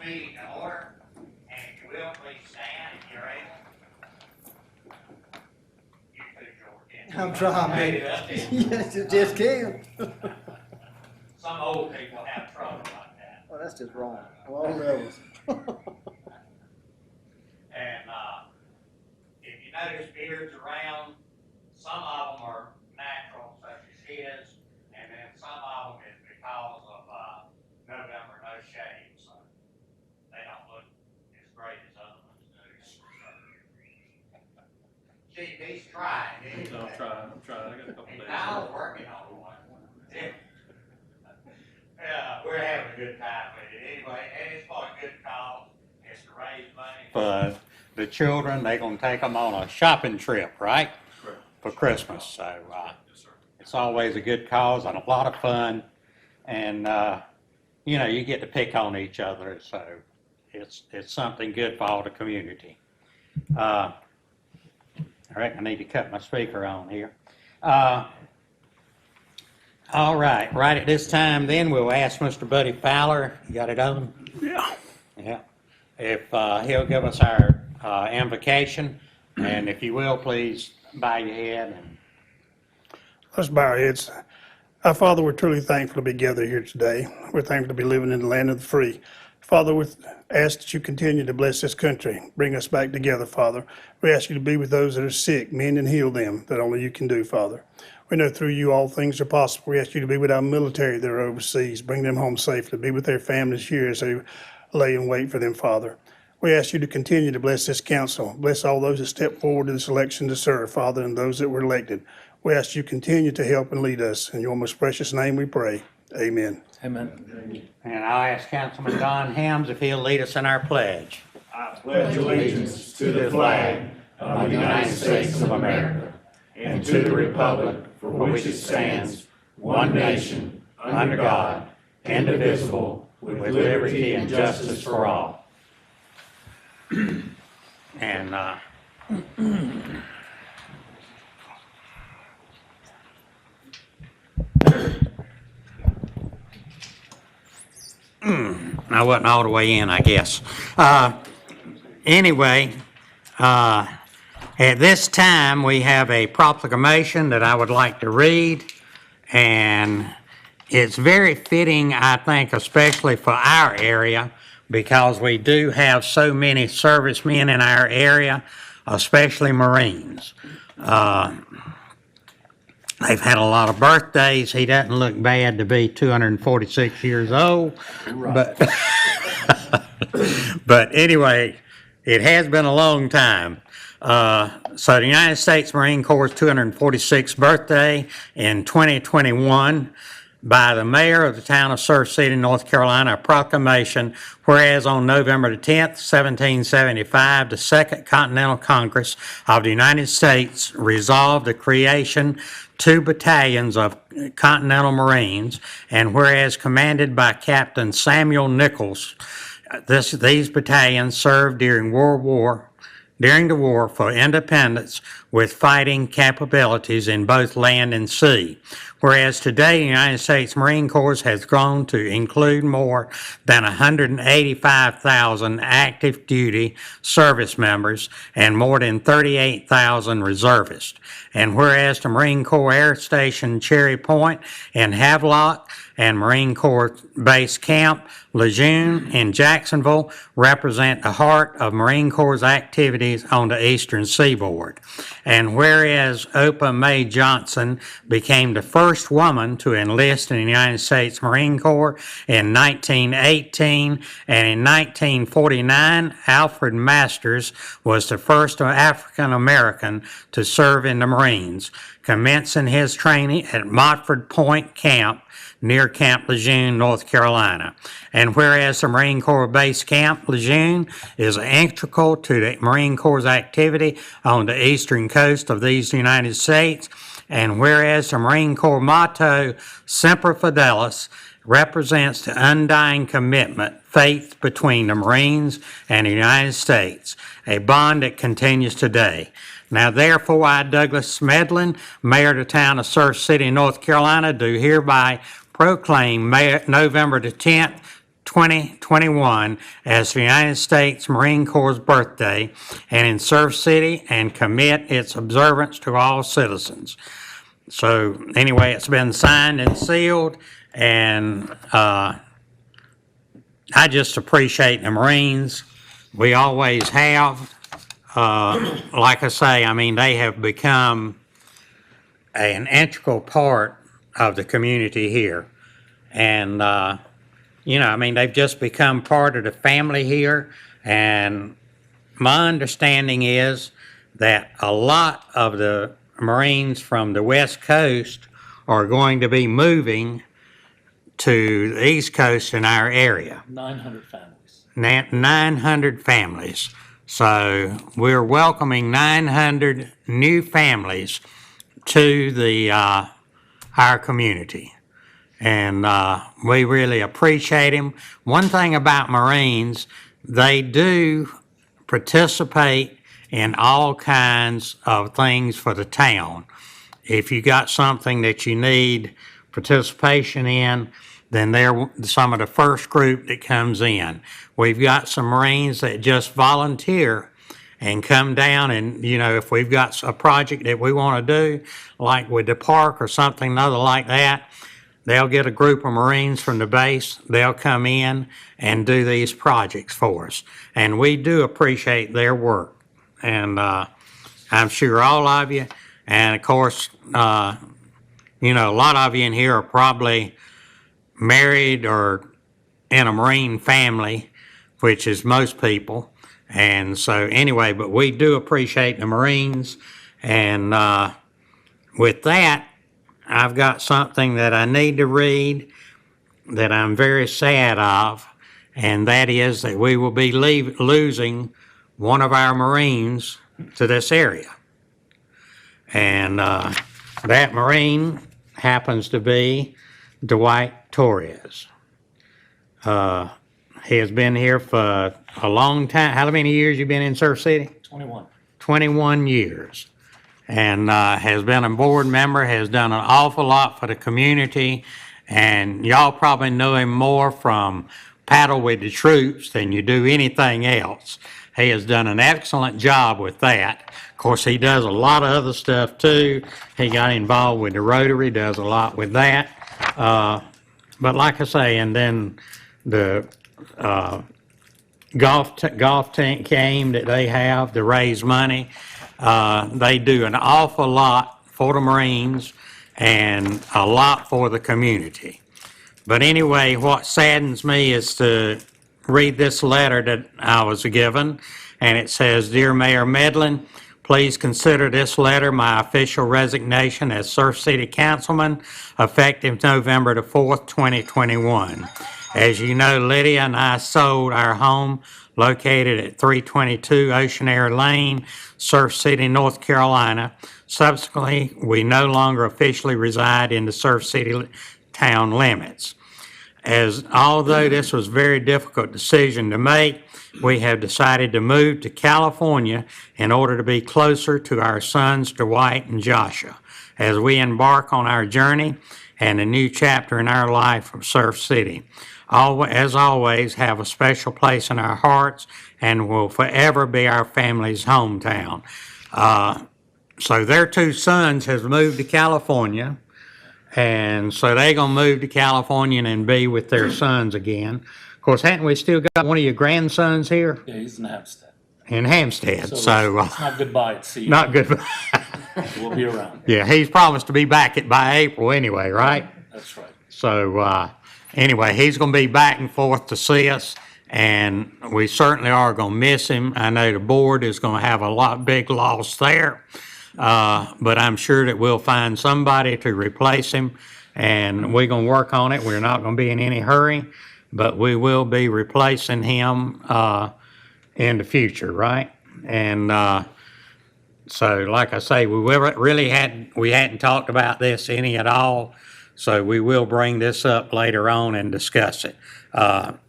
meeting to order, and if you will, please stand if you're able. You too, George. I'm trying, Made baby. it up there. Yes, you just can. Some old people have trouble like that. Well, that's just wrong. On all levels. And if you notice beards around, some of them are natural, such as his, and then some of them is because of November no shave, so they don't look as great as other ones do. He's trying. No, I'm trying. I got a couple days. I was working on one. Yeah, we're having a good time with it anyway, and it's for a good cause. It's to raise money for the children. They're gonna take them on a shopping trip, right? Correct. For Christmas. So Yes, sir. it's always a good cause and a lot of fun, and you know, you get to pick on each other. So it's something good for all the community. I reckon I need to cut my speaker on here. All right, right at this time then, we'll ask Mr. Buddy Fowler, you got it on? Yeah. Yeah. If he'll give us our invocation, and if you will, please bow your head. And Let's bow our heads. Our Father, we're truly thankful to be gathered here today. We're thankful to be living in the land of the free. Father, we ask that you continue to bless this country. Bring us back together, Father. We ask you to be with those that are sick, mend and heal them, that only you can do, Father. We know through you all things are possible. We ask you to be with our military that are overseas. Bring them home safely. Be with their families here as they lay in wait for them, Father. We ask you to continue to bless this council. Bless all those that step forward to this election to serve, Father, and those that were elected. We ask you continue to help and lead us. In your most precious name we pray. Amen. Amen. and I'll ask Councilman Don Helms if he'll lead us in our pledge. I pledge allegiance to the flag of the United States of America and to the republic for which it stands, one nation, under God, indivisible, with liberty and justice for all. And I wasn't all the way in, I guess. Anyway, at this time, we have a proclamation that I would like to read, and it's very fitting, I think, especially for our area, because we do have so many servicemen in our area, especially Marines. They've had a lot of birthdays. He doesn't look bad to be 246 years old, but but anyway, it has been a long time. So the United States Marine Corps' 246th birthday in 2021 by the mayor of the town of Surf City, North Carolina, a proclamation, whereas on November the 10th, 1775, the Second Continental Congress of the United States resolved the creation 2 battalions of Continental Marines, and whereas commanded by Captain Samuel Nichols, these battalions served during the war for independence with fighting capabilities in both land and sea. Whereas today the United States Marine Corps has grown to include more than 185,000 active duty service members and more than 38,000 reservists. And whereas the Marine Corps Air Station Cherry Point in Havelock and Marine Corps Base Camp Lejeune in Jacksonville represent the heart of Marine Corps' activities on the eastern seaboard. And whereas Opa Mae Johnson became the first woman to enlist in the United States Marine Corps in 1918, and in 1949, Alfred Masters was the first African American to serve in the Marines, commencing his training at Montford Point Camp near Camp Lejeune, North Carolina. And whereas the Marine Corps Base Camp Lejeune is integral to the Marine Corps' activity on the eastern coast of these United States, and whereas the Marine Corps motto, Semper Fidelis, represents the undying commitment, faith between the Marines and the United States, a bond that continues today. Now therefore, I, Douglas Medlin, Mayor of the town of Surf City, North Carolina, do hereby proclaim November the 10th, 2021 as the United States Marine Corps' birthday and in Surf City and commit its observance to all citizens. So anyway, it's been signed and sealed, and I just appreciate the Marines. We always have. Like I say, I mean, they have become an integral part of the community here. And, I mean, they've just become part of the family here. And my understanding is that a lot of the Marines from the West Coast are going to be moving to the East Coast in our area. 900 families. 900 families. So we're welcoming 900 new families to the our community. And we really appreciate them. One thing about Marines, they do participate in all kinds of things for the town. If you got something that you need participation in, then they're some of the first group that comes in. We've got some Marines that just volunteer and come down and, if we've got a project that we want to do, like with the park or something other like that, they'll get a group of Marines from the base, they'll come in and do these projects for us. And we do appreciate their work. And I'm sure all of you, and of course, a lot of you in here are probably married or in a Marine family, which is most people. And so anyway, but we do appreciate the Marines. And with that, I've got something that I need to read that I'm very sad of, and that is that we will be losing one of our Marines to this area. And that Marine happens to be Dwight Torres. He has been here for a long time. How many years you been in Surf City? 21. 21 years. And has been a board member, has done an awful lot for the community. And y'all probably know him more from Paddle with the Troops than you do anything else. He has done an excellent job with that. Of course, he does a lot of other stuff too. He got involved with the Rotary, does a lot with that. But like I say, and then the golf tank game that they have to raise money. They do an awful lot for the Marines and a lot for the community. But anyway, what saddens me is to read this letter that I was given, and it says, "Dear Mayor Medlin, please consider this letter my official resignation as Surf City Councilman effective November the 4th, 2021. As you know, Lydia and I sold our home located at 322 Ocean Air Lane, Surf City, North Carolina. Subsequently, we no longer officially reside in the Surf City town limits. As although this was a very difficult decision to make, we have decided to move to California in order to be closer to our sons Dwight and Joshua as we embark on our journey and a new chapter in our life from Surf City. As always, have a special place in our hearts and will forever be our family's hometown." So their two sons has moved to California, and so they're going to move to California and be with their sons again. Of course, hadn't we still got one of your grandsons here Yeah, he's in Hampstead. in Hampstead? So So, it's not goodbye, it's see you. not good. We'll be around. Yeah, he's promised to be back by April anyway, right? That's right. So anyway, he's going to be back and forth to see us, and we certainly are going to miss him. I know the board is going to have a big loss there, but I'm sure that we'll find somebody to replace him, and we're going to work on it. We're not going to be in any hurry, but we will be replacing him in the future, right? And so, like I say, we hadn't talked about this any at all. So we will bring this up later on and discuss it.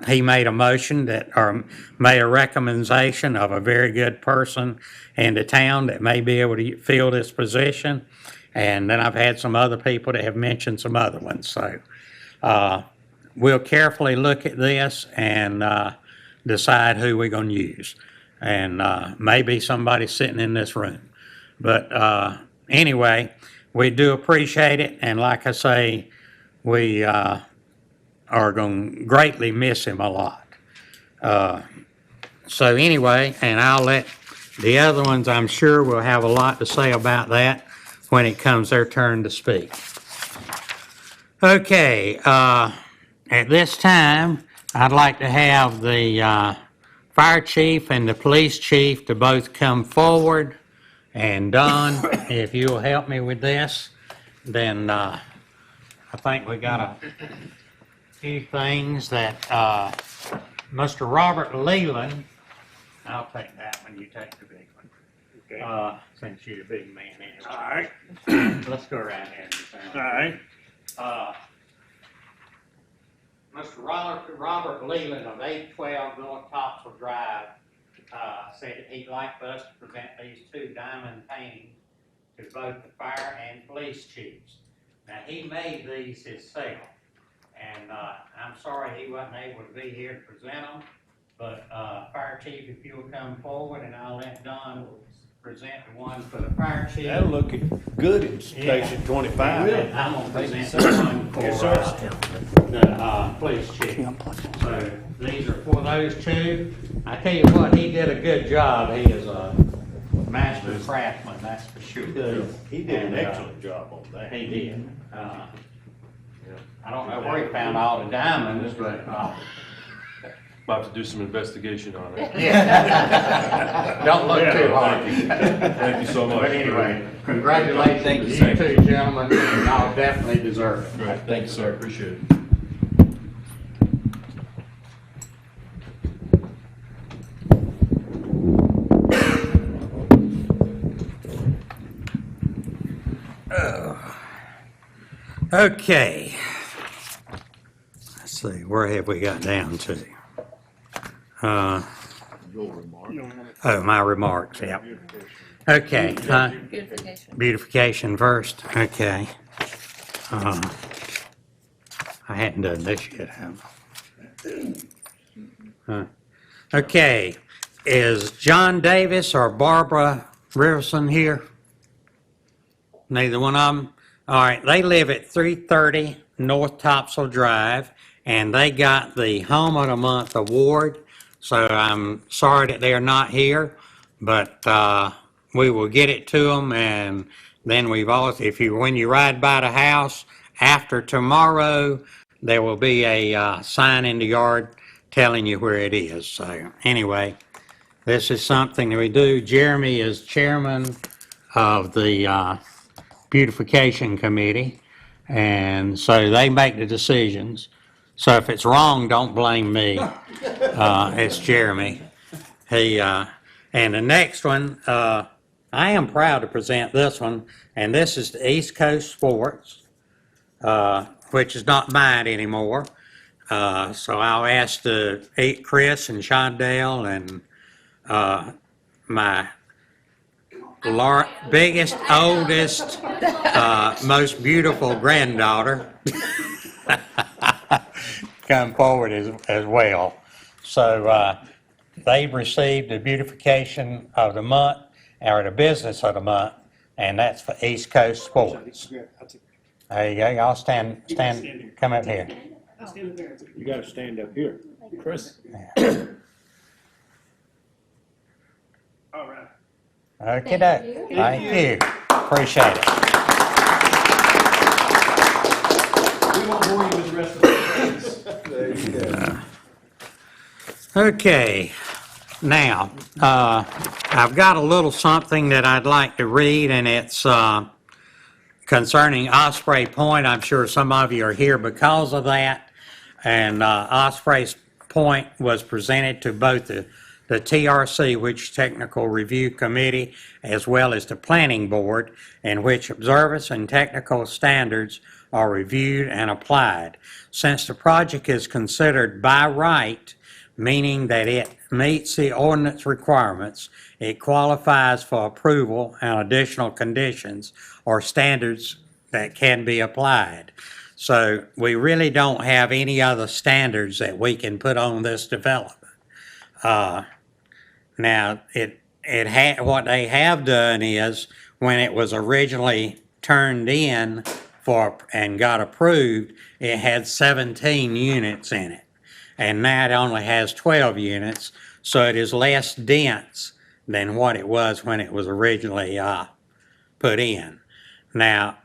He made a motion or made a recommendation of a very good person in the town that may be able to fill this position. And then I've had some other people that have mentioned some other ones. So we'll carefully look at this and decide who we're going to use. And maybe somebody sitting in this room. But anyway, we do appreciate it. And like I say, we are going to greatly miss him a lot. So anyway, and I'll let the other ones, I'm sure, will have a lot to say about that when it comes their turn to speak. Okay, at this time, I'd like to have the fire chief and the police chief to both come forward. And Don, if you'll help me with this, then I think we got a few things that Mr. Robert Leland, I'll take that one, you take the big one. Okay. Since you're the big man anyway. All right. Let's go around here. All right. Mr. Robert Leland of 812 North Topsail Drive said that he'd like for us to present these two diamond paintings to both the fire and police chiefs. Now, he made these himself, and I'm sorry he wasn't able to be here to present them, but fire chief, if you'll come forward, and I'll let Don present the one for the fire chief. That'll look good in Station 25. And I'm gonna present the one for the police chief. So these are for those two. I tell you what, he did a good job. He is a master craftsman, that's for sure. He did an excellent job on that. He did. I don't know where he found all the diamonds, but About to do some investigation on it. don't look too hard. Thank you so much. But anyway, congratulations to you two gentlemen, and y'all definitely deserve it. Right, thank you, sir, appreciate it. Okay. Let's see, where have we got down to? Oh, my remarks, yeah. Okay, Beautification. beautification first, okay. I hadn't done this yet, have I? Okay, is John Davis or Barbara Riverson here? Neither one of them? All right, they live at 330 North Topsail Drive, and they got the Home of the Month award. So I'm sorry that they're not here, but we will get it to them, and then we've also, when you ride by the house after tomorrow, there will be a sign in the yard telling you where it is. So anyway, this is something that we do. Jeremy is chairman of the Beautification Committee, and so they make the decisions. So if it's wrong, don't blame me. It's Jeremy. And the next one, I am proud to present this one, and this is the East Coast Sports, which is not mine anymore. So I'll ask Chris and Shondell and my biggest, oldest, most beautiful granddaughter come forward as well. So they've received the Beautification of the Month, or the Business of the Month, and that's for East Coast Sports. There you go, y'all stand, come up here. You gotta stand up here. Chris? All right. Okay, thank you. Appreciate it. We won't bore you with the rest of the things. There you go. Okay, now, I've got a little something that I'd like to read, and it's concerning Ospreys Point. I'm sure some of you are here because of that. And Ospreys Point was presented to both the TRC, which Technical Review Committee, as well as the Planning Board, in which observance and technical standards are reviewed and applied. Since the project is considered by right, meaning that it meets the ordinance requirements, it qualifies for approval and additional conditions or standards that can be applied. So we really don't have any other standards that we can put on this development. Now, what they have done is, when it was originally turned in and got approved, it had 17 units in it. And now it only has 12 units, so it is less dense than what it was when it was originally put in. Now,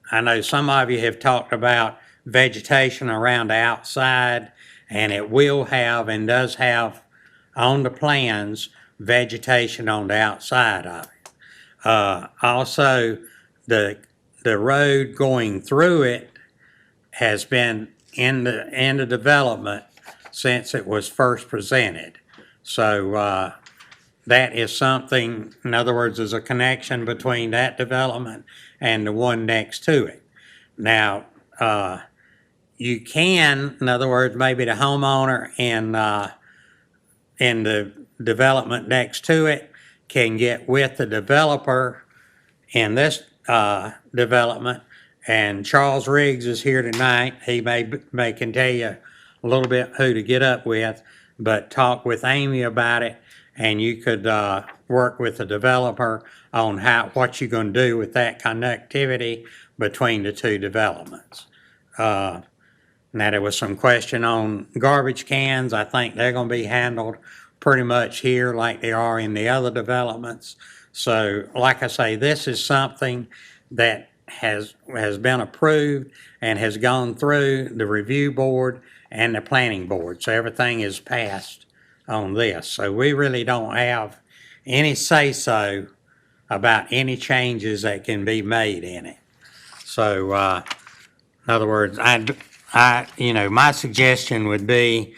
I know some of you have talked about vegetation around the outside, and it will have and does have on the plans vegetation on the outside of it. Also, the road going through it has been in the development since it was first presented. So that is something, in other words, there's a connection between that development and the one next to it. Now, you can, in other words, maybe the homeowner in the development next to it can get with the developer in this development, and Charles Riggs is here tonight. He may can tell you a little bit who to get up with, but talk with Amy about it, and you could work with the developer on what you're going to do with that connectivity between the two developments. Now, there was some question on garbage cans. I think they're going to be handled pretty much here like they are in the other developments. So, like I say, this is something that has been approved and has gone through the review board and the planning board. So everything is passed on this. So we really don't have any say-so about any changes that can be made in it. So, in other words, my suggestion would be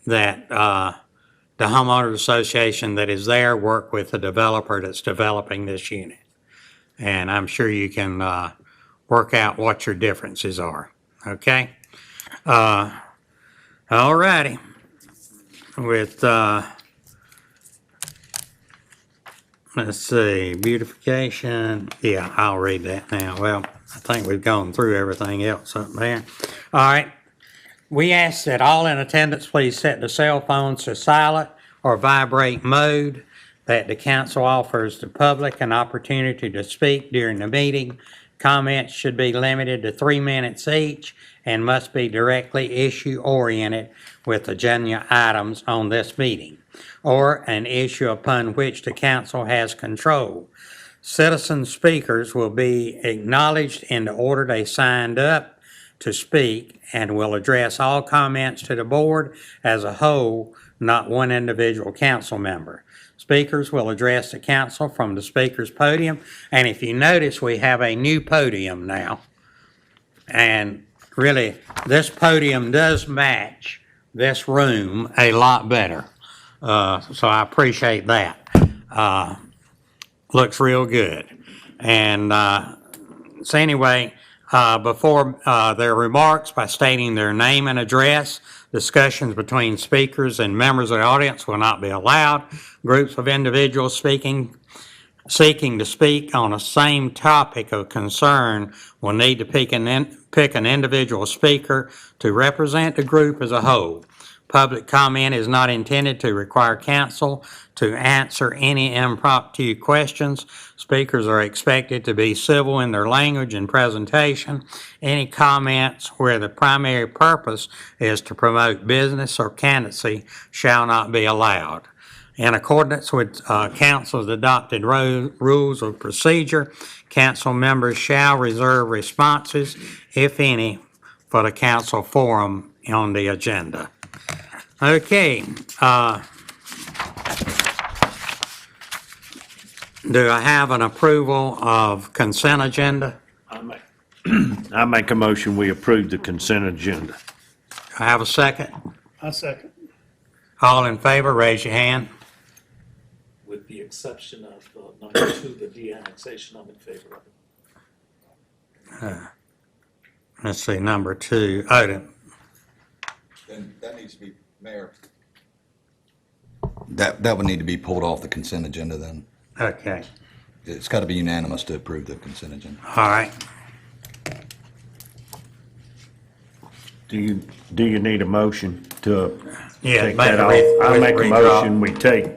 that the homeowners association that is there work with the developer that's developing this unit. And I'm sure you can work out what your differences are, okay? All righty. With, let's see, beautification. Yeah, I'll read that now. Well, I think we've gone through everything else up there. All right. We ask that all in attendance please set the cell phones to silent or vibrate mode, that the council offers the public an opportunity to speak during the meeting. Comments should be limited to 3 minutes each and must be directly issue-oriented with agenda items on this meeting, or an issue upon which the council has control. Citizen speakers will be acknowledged in the order they signed up to speak and will address all comments to the board as a whole, not one individual council member. Speakers will address the council from the speaker's podium, and if you notice, we have a new podium now. And really, this podium does match this room a lot better. So I appreciate that. Looks real good. And so anyway, before their remarks, by stating their name and address, discussions between speakers and members of the audience will not be allowed. Groups of individuals seeking to speak on the same topic of concern will need to pick an individual speaker to represent the group as a whole. Public comment is not intended to require council to answer any impromptu questions. Speakers are expected to be civil in their language and presentation. Any comments where the primary purpose is to promote business or candidacy shall not be allowed. In accordance with council's adopted rules of procedure, council members shall reserve responses, if any, for the council forum on the agenda. Okay. Do I have an approval of consent agenda? I make a motion, we approve the consent agenda. Do I have a second? I second. All in favor, raise your hand. With the exception of number 2, the deannexation, I'm in favor of it. Let's see, number 2. Then that needs to be, Mayor. That would need to be pulled off the consent agenda then. Okay. It's got to be unanimous to approve the consent agenda. All right. Do you need a motion to Yeah, take make that a off? re- I make a redraw. motion, we take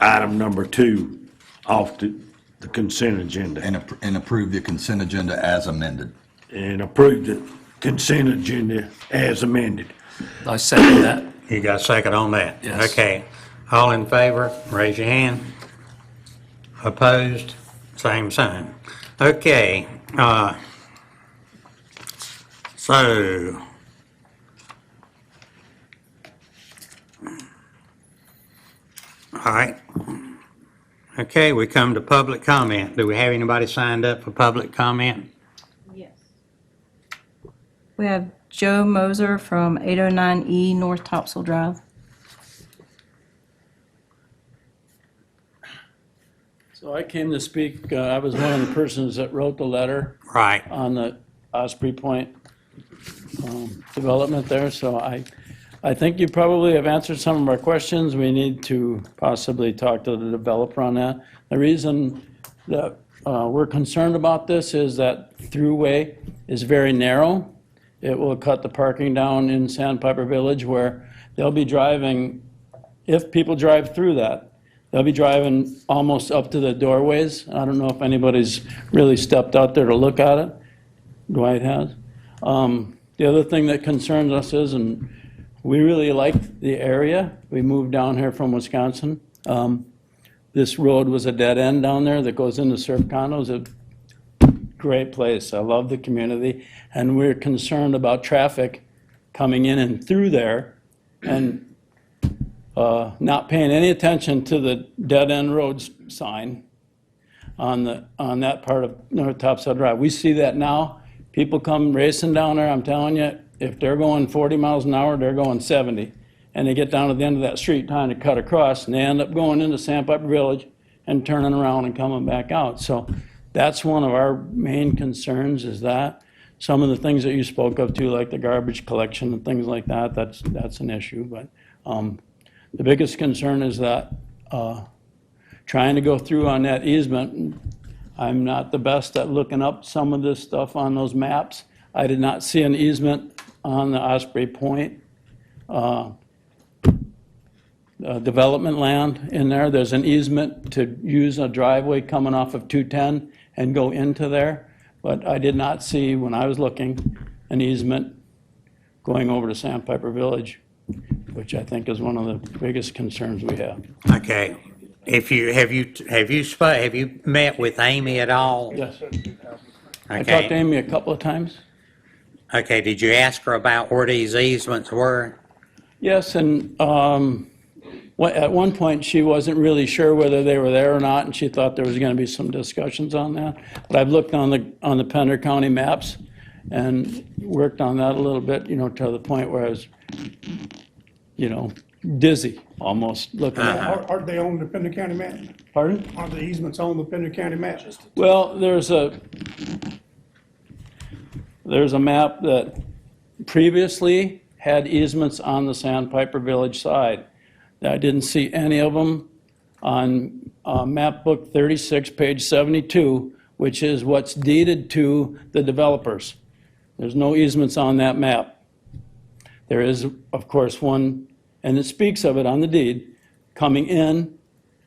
item number 2 off the consent agenda And approve the consent agenda as amended. and approve the consent agenda as amended. I second that. You got a second on that? Yes. Okay. All in favor, raise your hand. Opposed? Same sign. Okay, so. All right. Okay, we come to public comment. Do we have anybody signed up for public comment? Yes. We have Joe Moser from 809E North Topsail Drive. So I came to speak, I was one of the persons that wrote the letter Right. on the Ospreys Point development there, so I think you probably have answered some of our questions. We need to possibly talk to the developer on that. The reason that we're concerned about this is that throughway is very narrow. It will cut the parking down in Sandpiper Village where they'll be driving, if people drive through that, they'll be driving almost up to the doorways. I don't know if anybody's really stepped out there to look at it. Dwight has. The other thing that concerns us is, and we really like the area. We moved down here from Wisconsin. This road was a dead end down there that goes into surf condos. A great place. I love the community. And we're concerned about traffic coming in and through there and not paying any attention to the dead end roads sign on that part of North Topsail Drive. We see that now. People come racing down there, I'm telling you, if they're going 40 miles an hour, they're going 70. And they get down to the end of that street trying to cut across, and they end up going into Sandpiper Village and turning around and coming back out. So that's one of our main concerns, is that. Some of the things that you spoke of too, like the garbage collection and things like that, that's an issue. But the biggest concern is that trying to go through on that easement, I'm not the best at looking up some of this stuff on those maps. I did not see an easement on the Osprey Point development land in there. There's an easement to use a driveway coming off of 210 and go into there. But I did not see, when I was looking, an easement going over to Sandpiper Village, which I think is one of the biggest concerns we have. Okay. Have you met with Amy at all? Yes. I talked to Okay. Amy a couple of times. Okay, did you ask her about where these easements were? Yes, and at one point, she wasn't really sure whether they were there or not, and she thought there was going to be some discussions on that. But I've looked on the Pender County maps and worked on that a little bit, to the point where I was, dizzy almost looking at it. Aren't they on the Pender County map? Pardon? Aren't the easements on the Pender County map? Well, there's a map that previously had easements on the Sandpiper Village side. I didn't see any of them on map book 36, page 72, which is what's deeded to the developers. There's no easements on that map. There is, of course, one, and it speaks of it on the deed, coming in,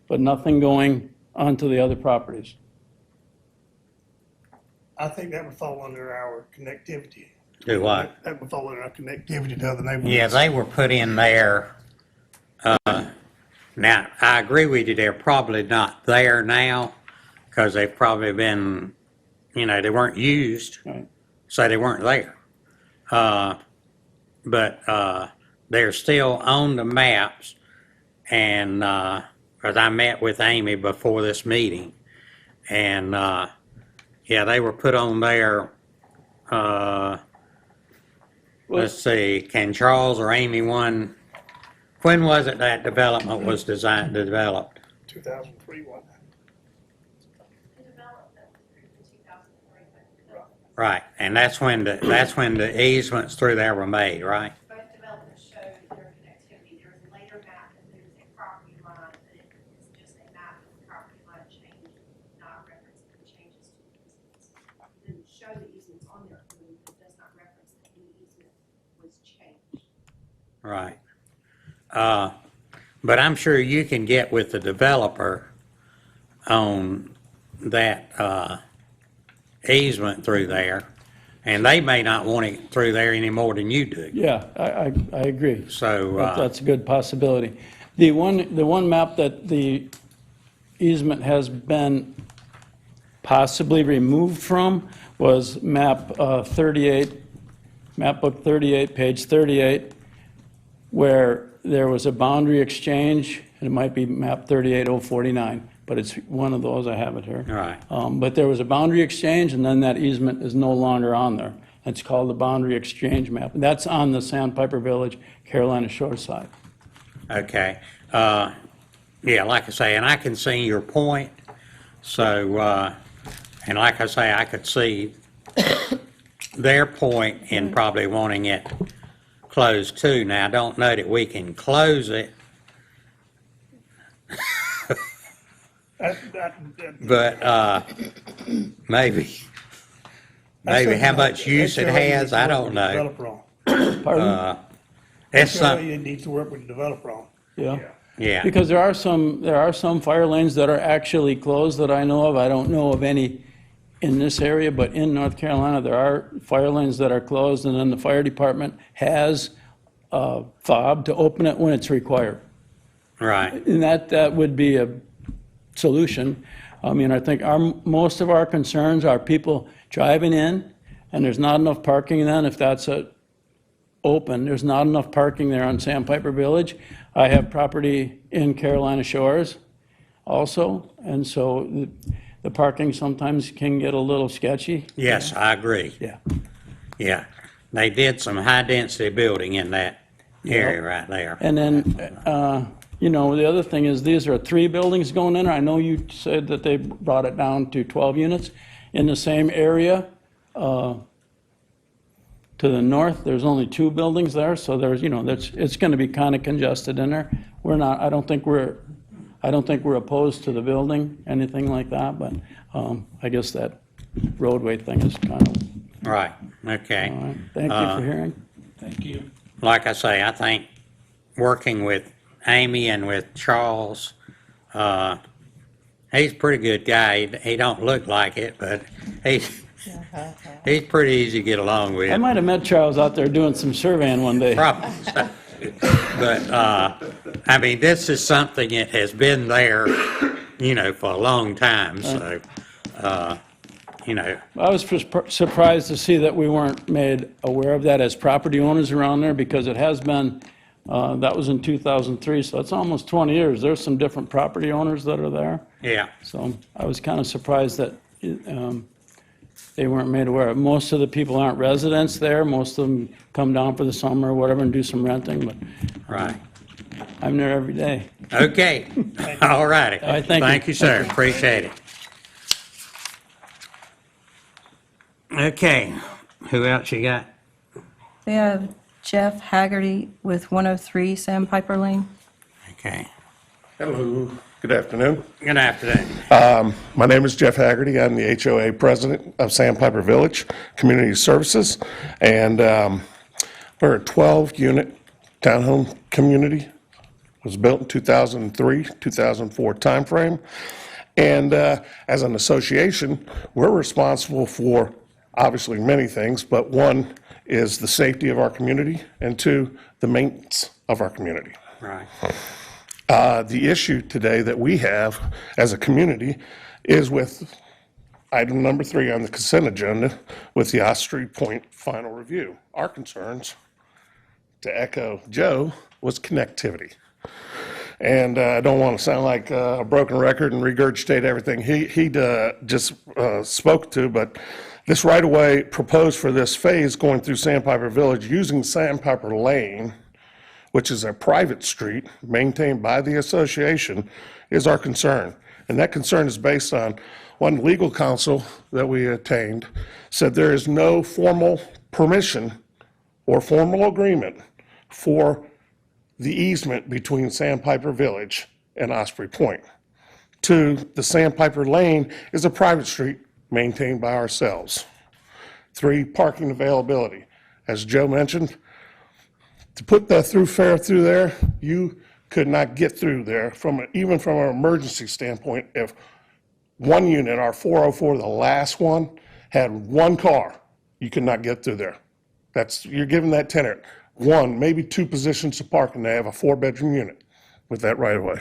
but nothing going onto the other properties. I think that would fall under our connectivity. Do what? That would fall under our connectivity to other neighborhoods. Yeah, they were put in there. Now, I agree with you, they're probably not there now, because they've probably been, they weren't used, Right. so they weren't there. But they're still on the maps, and, because I met with Amy before this meeting, and, yeah, they were put on there, let's see, can Charles or Amy when was it that development was developed? 2003 one. Right, and that's when the easements through there were made, right? Both developments show their connectivity. There was a later map that moves a property line, but it's just a map of the property line change, not referencing the changes to the easements. It didn't show the easements on there, but it does not reference that any easement Right. But I'm sure you can get with the developer on that easement through there, and they may not want it through there any more than you do. Yeah, I agree. So, That's a good possibility. The one map that the easement has been possibly removed from was map 38, map book 38, page 38, where there was a boundary exchange, and it might be map 38049, but it's one of those, I have it here. Right. But there was a boundary exchange, and then that easement is no longer on there. It's called the boundary exchange map. That's on the Sandpiper Village, Carolina Shore side. okay. Yeah, like I say, and I can see your point. So, and like I say, I could see their point in probably wanting it closed too. Now, I don't know that we can close it, but maybe how much use it has, I don't know. Pardon? That's something, It needs to work with the developer on. Yeah. yeah, Because there are some fire lanes that are actually closed that I know of. I don't know of any in this area, but in North Carolina, there are fire lanes that are closed, and then the fire department has a fob to open it when it's required. right, And that would be a solution. I mean, I think most of our concerns are people driving in, and there's not enough parking then, if that's open, there's not enough parking there on Sandpiper Village. I have property in Carolina Shores also, and so the parking sometimes can get a little sketchy. yes, I agree, Yeah. yeah. They did some high-density building in that area right there. And then, you know, the other thing is, these are 3 buildings going in. I know you said that they brought it down to 12 units. In the same area, to the north, there's only 2 buildings there, so there's, you know, it's gonna be kind of congested in there. I don't think we're opposed to the building, anything like that, but, I guess that roadway thing is kind of, Right, okay. all right. Thank you for hearing. Thank you. Like I say, I think working with Amy and with Charles, he's a pretty good guy. He don't look like it, but he's pretty easy to get along with. I might have met Charles out there doing some surveying one day. Probably so. But, I mean, this is something that has been there, you know, for a long time, so, you know, I was surprised to see that we weren't made aware of that as property owners around there, because it has been, that was in 2003, so it's almost 20 years. There's some different property owners that are there. yeah, So I was kind of surprised that they weren't made aware. Most of the people aren't residents there. Most of them come down for the summer or whatever and do some renting, but right. I'm there every day. Okay, all righty. All right, thank you. Thank you, sir, appreciate it. Okay, who else you got? We have Jeff Haggerty with 103 Sandpiper Lane. Okay, Hello, good afternoon. good afternoon. My name is Jeff Haggerty. I'm the HOA president of Sandpiper Village Community Services. And we're a 12-unit townhome community. It was built in 2003, 2004 timeframe. And as an association, we're responsible for obviously many things, but one is the safety of our community, and 2, the maintenance of our community. Right, The issue today that we have as a community is with item number 3 on the consent agenda with the Ospreys Point final review. Our concerns, to echo Joe, was connectivity. And I don't want to sound like a broken record and regurgitate everything he just spoke to, but this right-of-way proposed for this phase going through Sandpiper Village using Sandpiper Lane, which is a private street maintained by the association, is our concern. And that concern is based on one legal counsel that we attained said there is no formal permission or formal agreement for the easement between Sandpiper Village and Osprey Point. 2, the Sandpiper Lane is a private street maintained by ourselves. 3, parking availability. As Joe mentioned, To put that thoroughfare through there, you could not get through there even from an emergency standpoint. If one unit, our 404, the last one, had one car, you could not get through there. You're giving that tenant one, maybe two positions to park, and they have a 4-bedroom unit with that right of way.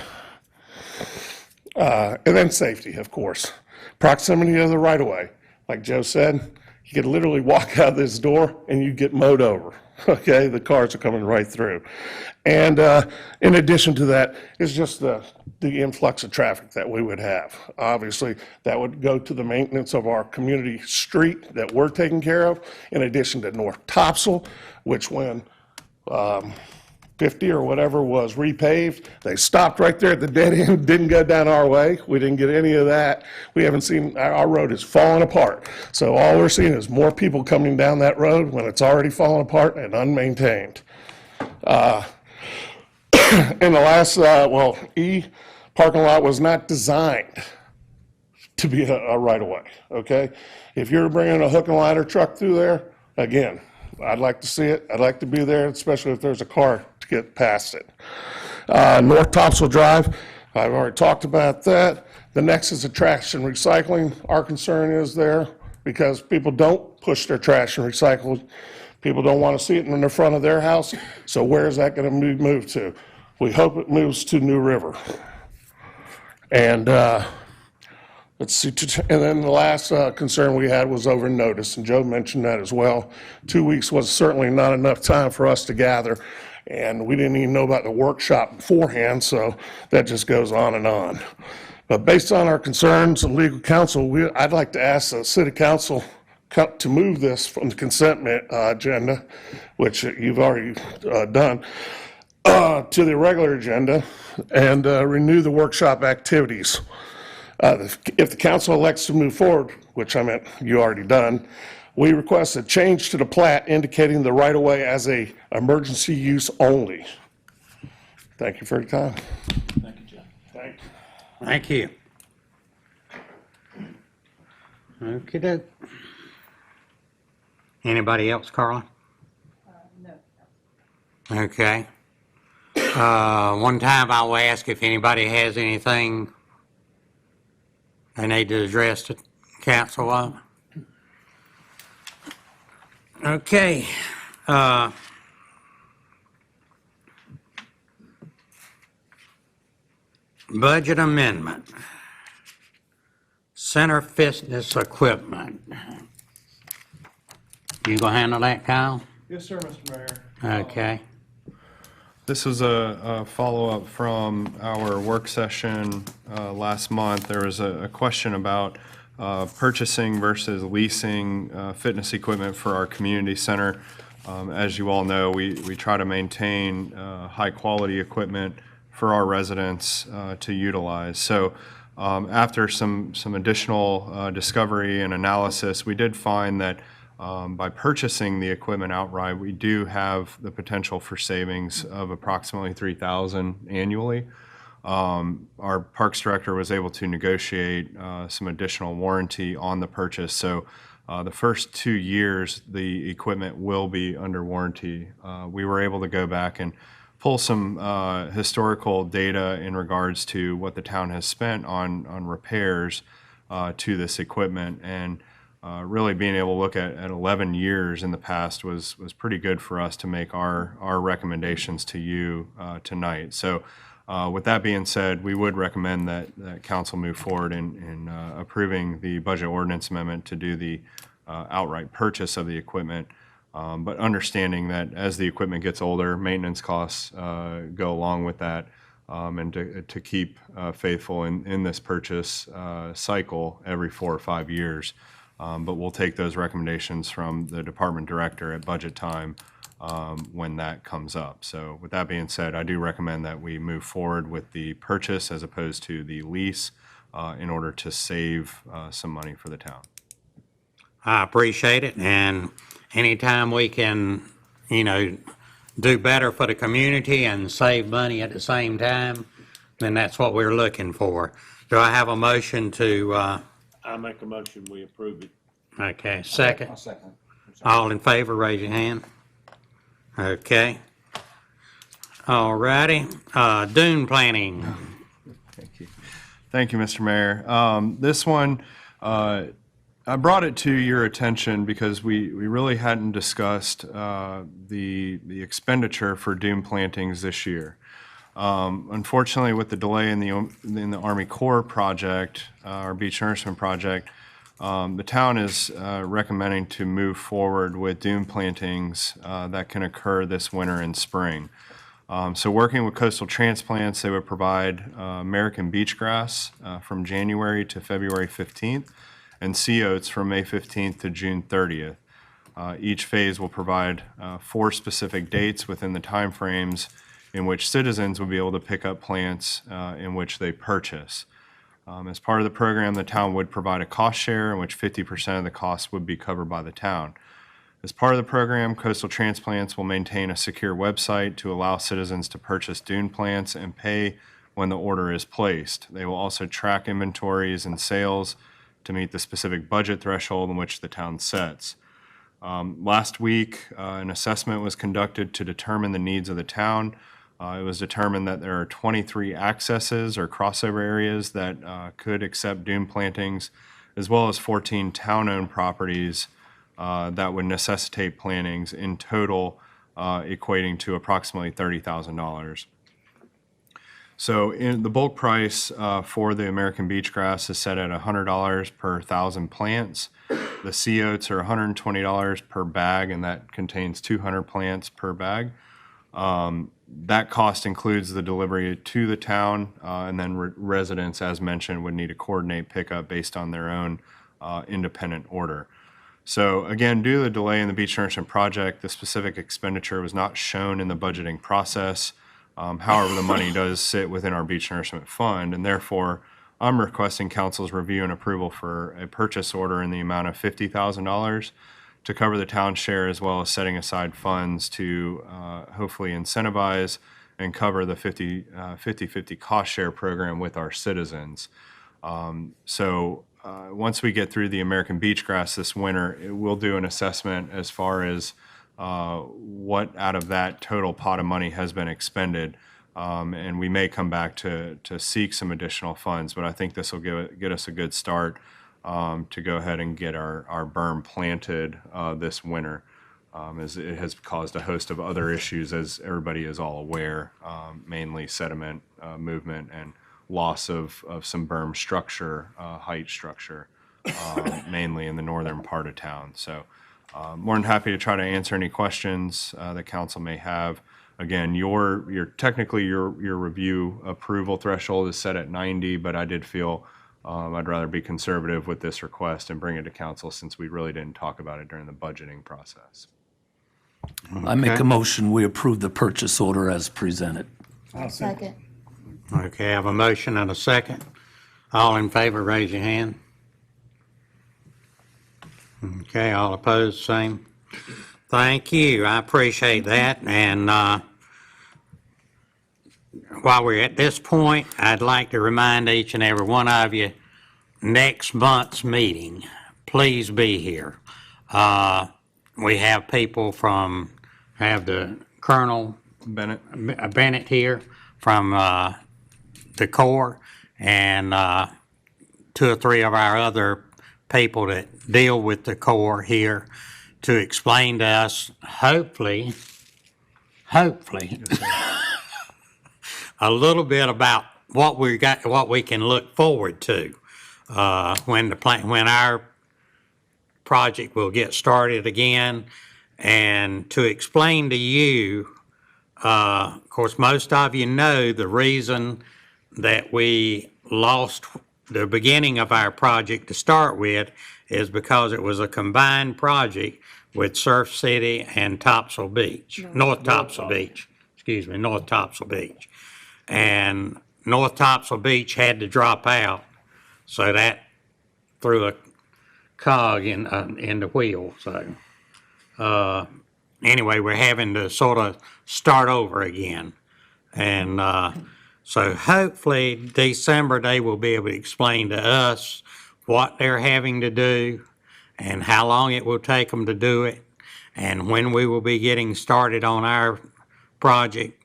And then safety, of course. Proximity to the right of way. Like Joe said, you could literally walk out this door and you get mowed over. Okay, the cars are coming right through. And in addition to that, it's just the influx of traffic that we would have. Obviously, that would go to the maintenance of our community street that we're taking care of, in addition to North Topsail, which when 50 or whatever was repaved, they stopped right there at the dead end, didn't go down our way. We didn't get any of that. We haven't seen, our road is falling apart. So all we're seeing is more people coming down that road when it's already fallen apart and unmaintained. And the last, parking lot was not designed to be a right-of-way, okay? If you're bringing a hook and ladder truck through there, again, I'd like to see it. I'd like to be there, especially if there's a car to get past it. North Topsail Drive, I've already talked about that. The next is the trash and recycling. Our concern is there because people don't push their trash and recycle. People don't want to see it in the front of their house. So where is that going to be moved to? We hope it moves to New River. And let's see, and then the last concern we had was over notice, and Joe mentioned that as well. 2 weeks was certainly not enough time for us to gather, and we didn't even know about the workshop beforehand, so that just goes on and on. But based on our concerns and legal counsel, I'd like to ask the city council to move this from the consent agenda, which you've already done, to the regular agenda and renew the workshop activities. If the council elects to move forward, which I meant you already done, we request a change to the plat indicating the right-of-way as a emergency use only. Thank you for your time. Thank you, John. Thank you. Thank you. Okay. Anybody else, Carla? No. Okay. One time I will ask if anybody has anything they need to address the council of. Okay. Budget amendment. Center fitness equipment. You gonna handle that, Kyle? Yes, sir, Mr. Mayor. Okay. This was a follow-up from our work session last month. There was a question about purchasing versus leasing fitness equipment for our community center. As you all know, we try to maintain high-quality equipment for our residents to utilize. So after some additional discovery and analysis, we did find that by purchasing the equipment outright, we do have the potential for savings of approximately $3,000 annually. Our Parks Director was able to negotiate some additional warranty on the purchase. So the first 2 years, the equipment will be under warranty. We were able to go back and pull some historical data in regards to what the town has spent on repairs to this equipment, and really being able to look at 11 years in the past was pretty good for us to make our recommendations to you tonight. So with that being said, we would recommend that council move forward in approving the budget ordinance amendment to do the outright purchase of the equipment, but understanding that as the equipment gets older, maintenance costs go along with that, and to keep faithful in this purchase cycle every 4 or 5 years. But we'll take those recommendations from the department director at budget time when that comes up. So with that being said, I do recommend that we move forward with the purchase as opposed to the lease in order to save some money for the town. I appreciate it, and anytime we can, do better for the community and save money at the same time, then that's what we're looking for. Do I have a motion to, I make a motion, we approve it. okay, second? I'll second. All in favor, raise your hand. Okay. All righty, dune planting. Thank you, Mr. Mayor. This one, I brought it to your attention because we really hadn't discussed the expenditure for dune plantings this year. Unfortunately, with the delay in the Army Corps project, our beach nourishment project, the town is recommending to move forward with dune plantings that can occur this winter and spring. So working with Coastal Transplants, they would provide American beach grass from January to February 15th and sea oats from May 15th to June 30th. Each phase will provide 4 specific dates within the timeframes in which citizens will be able to pick up plants in which they purchase. As part of the program, the town would provide a cost share in which 50% of the cost would be covered by the town. As part of the program, Coastal Transplants will maintain a secure website to allow citizens to purchase dune plants and pay when the order is placed. They will also track inventories and sales to meet the specific budget threshold in which the town sets. Last week, an assessment was conducted to determine the needs of the town. It was determined that there are 23 accesses or crossover areas that could accept dune plantings, as well as 14 town-owned properties that would necessitate plantings, in total equating to approximately $30,000. So the bulk price for the American beach grass is set at $100 per 1,000 plants. The sea oats are $120 per bag, and that contains 200 plants per bag. That cost includes the delivery to the town, and then residents, as mentioned, would need to coordinate pickup based on their own independent order. So again, due to the delay in the beach nourishment project, the specific expenditure was not shown in the budgeting process. However, the money does sit within our beach nourishment fund, and therefore I'm requesting council's review and approval for a purchase order in the amount of $50,000 to cover the town share, as well as setting aside funds to hopefully incentivize and cover the 50-50 cost share program with our citizens. Once we get through the American beach grass this winter, we'll do an assessment as far as what out of that total pot of money has been expended. And we may come back to seek some additional funds, but I think this will get us a good start to go ahead and get our berm planted this winter, as it has caused a host of other issues, as everybody is all aware, mainly sediment movement and loss of some berm structure, height structure, mainly in the northern part of town. So more than happy to try to answer any questions that council may have. Again, your review approval threshold is set at 90, but I did feel I'd rather be conservative with this request and bring it to council, since we really didn't talk about it during the budgeting process. I make a motion, we approve the purchase order as presented. Second. Okay, I have a motion and a second. All in favor, raise your hand. Okay, all opposed, same. Thank you, I appreciate that. And while we're at this point, I'd like to remind each and every one of you, next month's meeting, please be here. We have people have the Colonel Bennett here from the Corps, and 2 or 3 of our other people that deal with the Corps here to explain to us, hopefully, a little bit about what we can look forward to when our project will get started again, and to explain to you. Of course, most of you know the reason that we lost the beginning of our project to start with is because it was a combined project with Surf City and Topsail Beach, North Topsail Beach. And North Topsail Beach had to drop out, so that threw a cog in the wheel. So anyway, we're having to sort of start over again. And so hopefully December they will be able to explain to us what they're having to do and how long it will take them to do it and when we will be getting started on our project.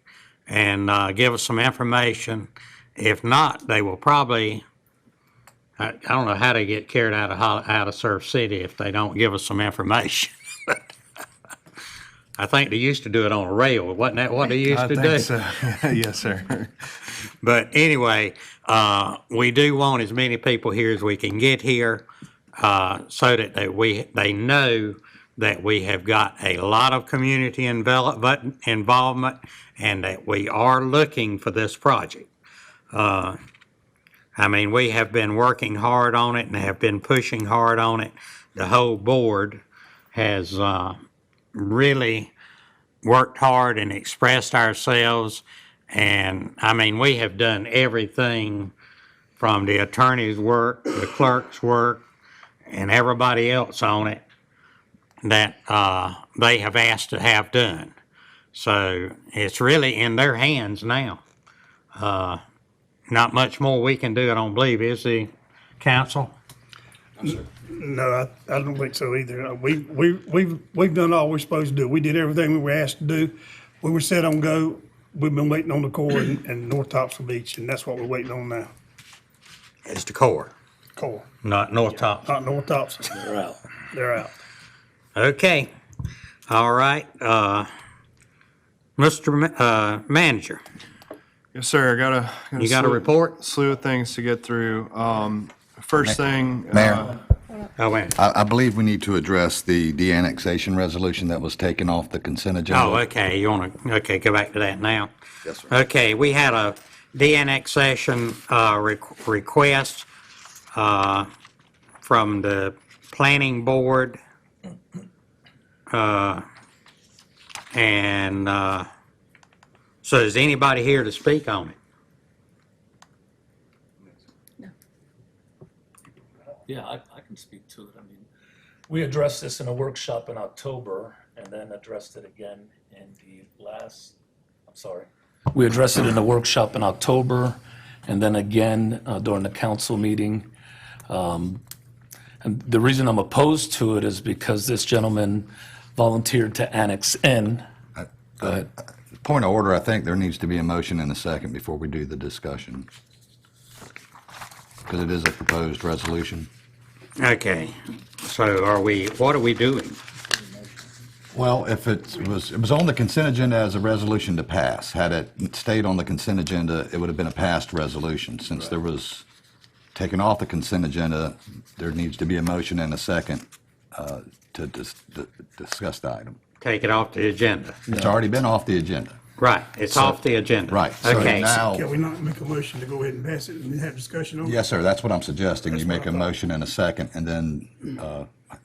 and give us some information. If not, they will probably, I don't know how they get carried out of Surf City if they don't give us some information. I think they used to do it on a rail. Wasn't that what they used to do? I think so. Yes, sir. But anyway, we do want as many people here as we can get here, so that they know that we have got a lot of community involvement, and that we are looking for this project. I mean, we have been working hard on it and have been pushing hard on it. The whole board has really worked hard and expressed ourselves. And I mean, we have done everything from the attorney's work, the clerk's work, and everybody else on it that they have asked to have done. So it's really in their hands now. Not much more we can do, I don't believe, is the council? No, I don't think so either. We've done all we're supposed to do. We did everything we were asked to do. We were set on go. We've been waiting on the Corps and North Topsail Beach, and that's what we're waiting on now. It's the Corps, Corps, not North Topsail. not North Topsail. They're out. They're out. Okay, all right. Mr. Manager, Yes, sir. you got a report? Slew of things to get through. First thing. Mayor? Oh, wait. I believe we need to address the de-annexation resolution that was taken off the consent agenda. Oh, okay, you want to, okay, go back to that now. Yes, sir. Okay, we had a de-annexation request from the planning board. And so is anybody here to speak on it? Yeah, I can speak to it. I mean, we addressed this in a workshop in October and then addressed it again in we addressed it in a workshop in October and then again during the council meeting. And the reason I'm opposed to it is because this gentleman volunteered to annex in. Go ahead. Point of order, I think there needs to be a motion in a second before we do the discussion. Because it is a proposed resolution. Okay, so what are we doing? Well, if it was on the consent agenda as a resolution to pass. Had it stayed on the consent agenda, it would have been a passed resolution. Since there was taken off the consent agenda, there needs to be a motion and a second to discuss the item. Take it off the agenda. It's already been off the agenda. Right, it's off the agenda. Right. So Okay. now, Can we not make a motion to go ahead and pass it and have discussion on it? yes, sir, that's what I'm suggesting. You make a motion and a second, and then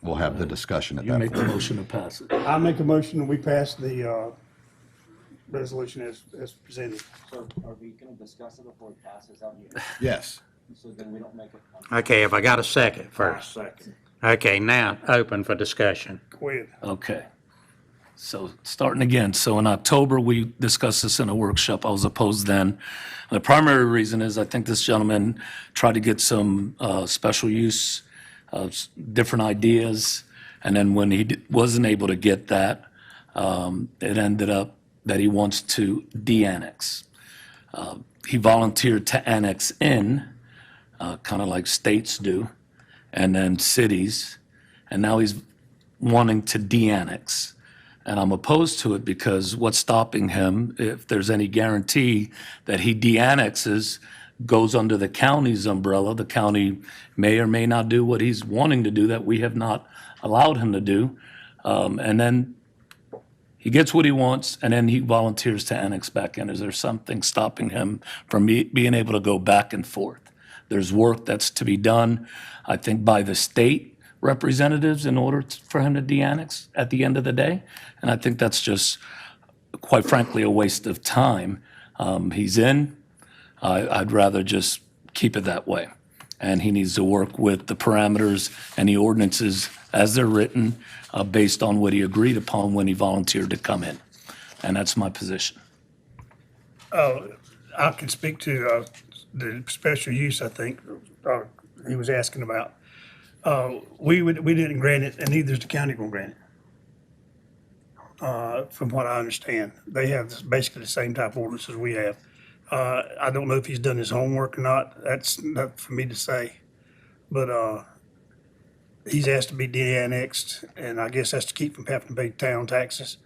we'll have the discussion at You that make the point. motion to pass it. I make a motion that we pass the resolution as presented. So are we gonna discuss it before it passes out here? Yes. So then we don't make it. Okay, if I got a second first. Second. Okay, now open for discussion. Go ahead. Okay. So starting again, so in October, we discussed this in a workshop. I was opposed then. The primary reason is I think this gentleman tried to get some special use, different ideas. And then when he wasn't able to get that, it ended up that he wants to de-annex. He volunteered to annex in, kind of like states do, and then cities. And now he's wanting to de-annex. And I'm opposed to it because what's stopping him, if there's any guarantee that he de-annexes, goes under the county's umbrella, the county may or may not do what he's wanting to do that we have not allowed him to do. And then he gets what he wants, and then he volunteers to annex back in. Is there something stopping him from being able to go back and forth? There's work that's to be done, I think, by the state representatives in order for him to de-annex at the end of the day. And I think that's just, quite frankly, a waste of time. He's in. I'd rather just keep it that way. And he needs to work with the parameters and the ordinances as they're written based on what he agreed upon when he volunteered to come in. And that's my position. I can speak to the special use, I think, he was asking about. We didn't grant it, and neither is the county gonna grant it. from what I understand. They have basically the same type of ordinance as we have. I don't know if he's done his homework or not. That's not for me to say. But he's asked to be de-annexed, and I guess that's to keep from having to pay town taxes.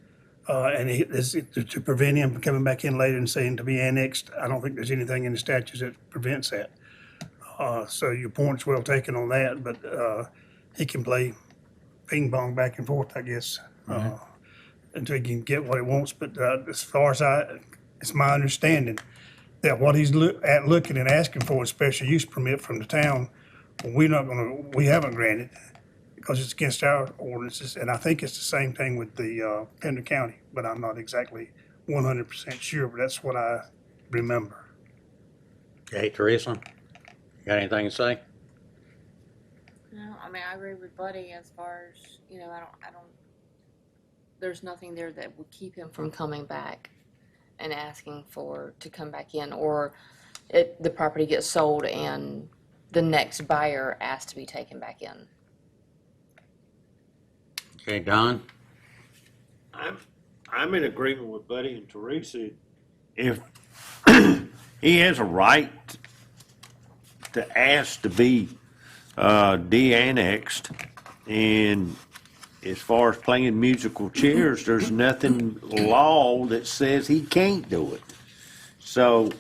To prevent him from coming back in later and saying to be annexed, I don't think there's anything in the statutes that prevents that. So your point's well taken on that, but he can play ping pong back and forth, I guess, until he can get what he wants. But as far as it's my understanding that what he's looking and asking for is special use permit from the town. We haven't granted because it's against our ordinances. And I think it's the same thing with the Pender County, but I'm not exactly 100% sure, but that's what I remember. Okay, Teresa, you got anything to say? No, I mean, I agree with Buddy as far as, I don't, there's nothing there that would keep him from coming back and asking to come back in, or the property gets sold and the next buyer asked to be taken back in. Okay, Don? I'm in agreement with Buddy and Teresa. If he has a right to ask to be de-annexed, and as far as playing musical chairs, there's nothing law that says he can't do it. So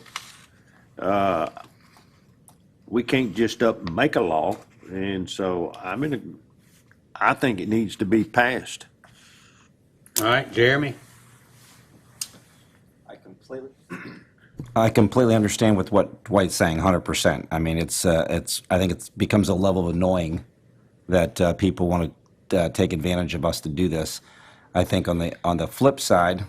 we can't just up and make a law, and so I think it needs to be passed. All right, Jeremy? I completely understand with what Dwight's saying, 100%. I mean, I think it becomes a level of annoying that people want to take advantage of us to do this. I think on the flip side,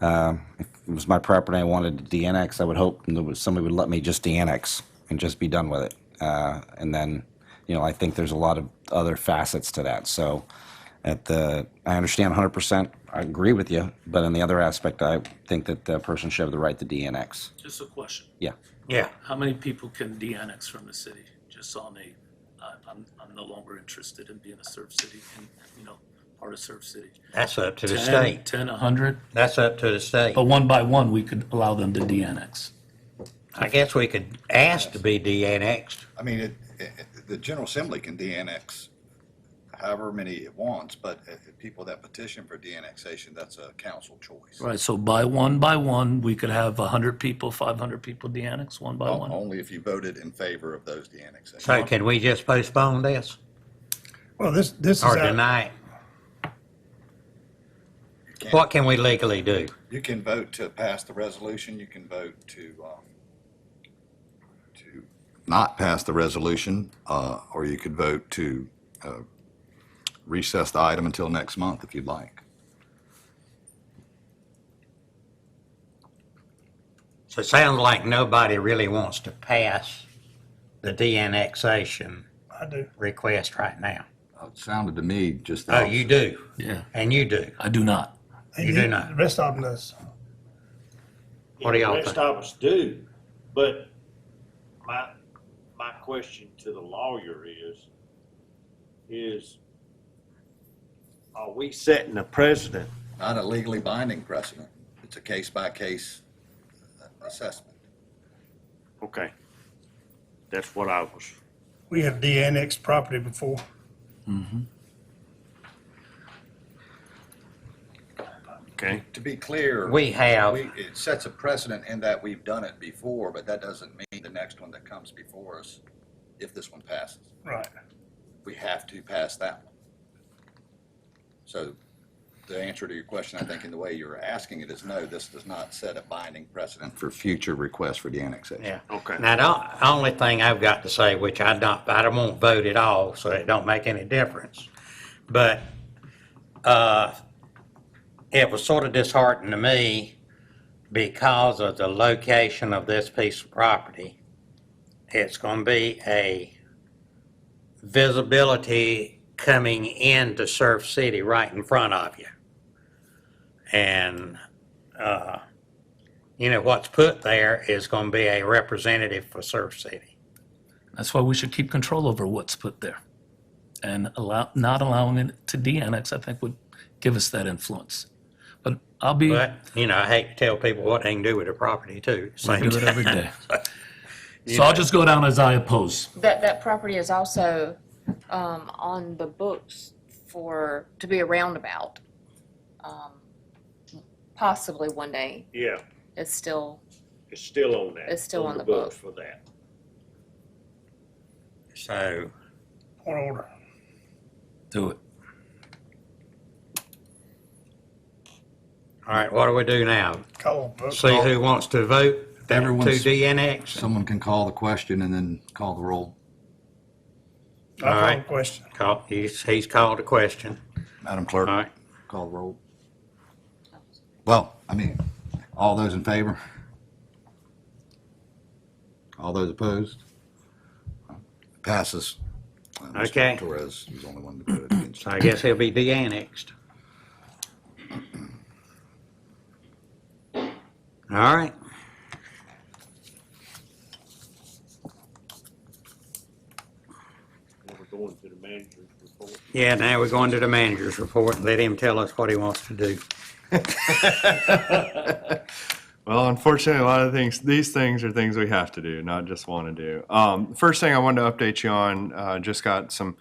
if it was my property and I wanted to de-annex, I would hope somebody would let me just de-annex and just be done with it. And then, I think there's a lot of other facets to that. So I understand 100%. I agree with you. But in the other aspect, I think that the person should have the right to de-annex. Just a question. Yeah. Yeah. How many people can de-annex from the city? Just on I'm no longer interested in being a Surf City and, part of Surf City. That's up to the 10, state. 10, 100? That's up to the state. But one by one, we could allow them to de-annex. I guess we could ask to be de-annexed. I mean, the General Assembly can de-annex however many it wants, but people that petition for de-annexation, that's a council choice. Right, so by one, we could have 100 people, 500 people de-annex, one by one? Only if you voted in favor of those de-annexations. So can we just postpone this Well, this is or out- deny it? You can't- What can we legally do? You can vote to pass the resolution, you can vote to not pass the resolution, or you could vote to recess the item until next month if you'd like. So it sounds like nobody really wants to pass the de-annexation I do. request right now. It sounded to me just. Oh, you do? Yeah. And you do? I do not. You do not? The rest of them does. What do y'all The rest think? of us do, but my question to the lawyer is are we setting a precedent? Not a legally binding precedent. It's a case-by-case assessment. Okay. That's what I was. We have de-annexed property before. Okay. To be clear. We have. It sets a precedent in that we've done it before, but that doesn't mean the next one that comes before us, if this one passes, Right. we have to pass that one. So the answer to your question, I think in the way you're asking it is no, this does not set a binding precedent for future requests for de-annexation. Yeah. Okay. Now, the only thing I've got to say, which I won't vote at all, so it don't make any difference. But it was sort of disheartening to me because of the location of this piece of property. It's going to be a visibility coming into Surf City right in front of you. And, what's put there is going to be a representative for Surf City. That's why we should keep control over what's put there. And not allowing it to de-annex, I think, would give us that influence. But I'll be, But, you know, I hate to tell people what they can do with their property too. we Same do it every time. day. So I'll just go down as I oppose. That property is also, on the books to be a roundabout. Possibly one day. Yeah, It's still, it's still on that. It's still on the books book. for that. So, Point of order. Do it. all right, what do we do now? Call vote. See who wants to vote to Everyone's- de-annex? Someone can call the question and then call the roll. I'll call the Alright. question. He's called a question. Madam All Clerk, right. call the roll. Well, I mean, all those in favor? All those opposed? Passes. Mr. Okay. Torres is the only one that voted against. So I guess he'll be de-annexed. All right. We're going to the manager's report. Yeah, now we're going to the manager's report and let him tell us what he wants to do. Well, unfortunately, a lot of these things are things we have to do, not just want to do. First thing I wanted to update you on, just got some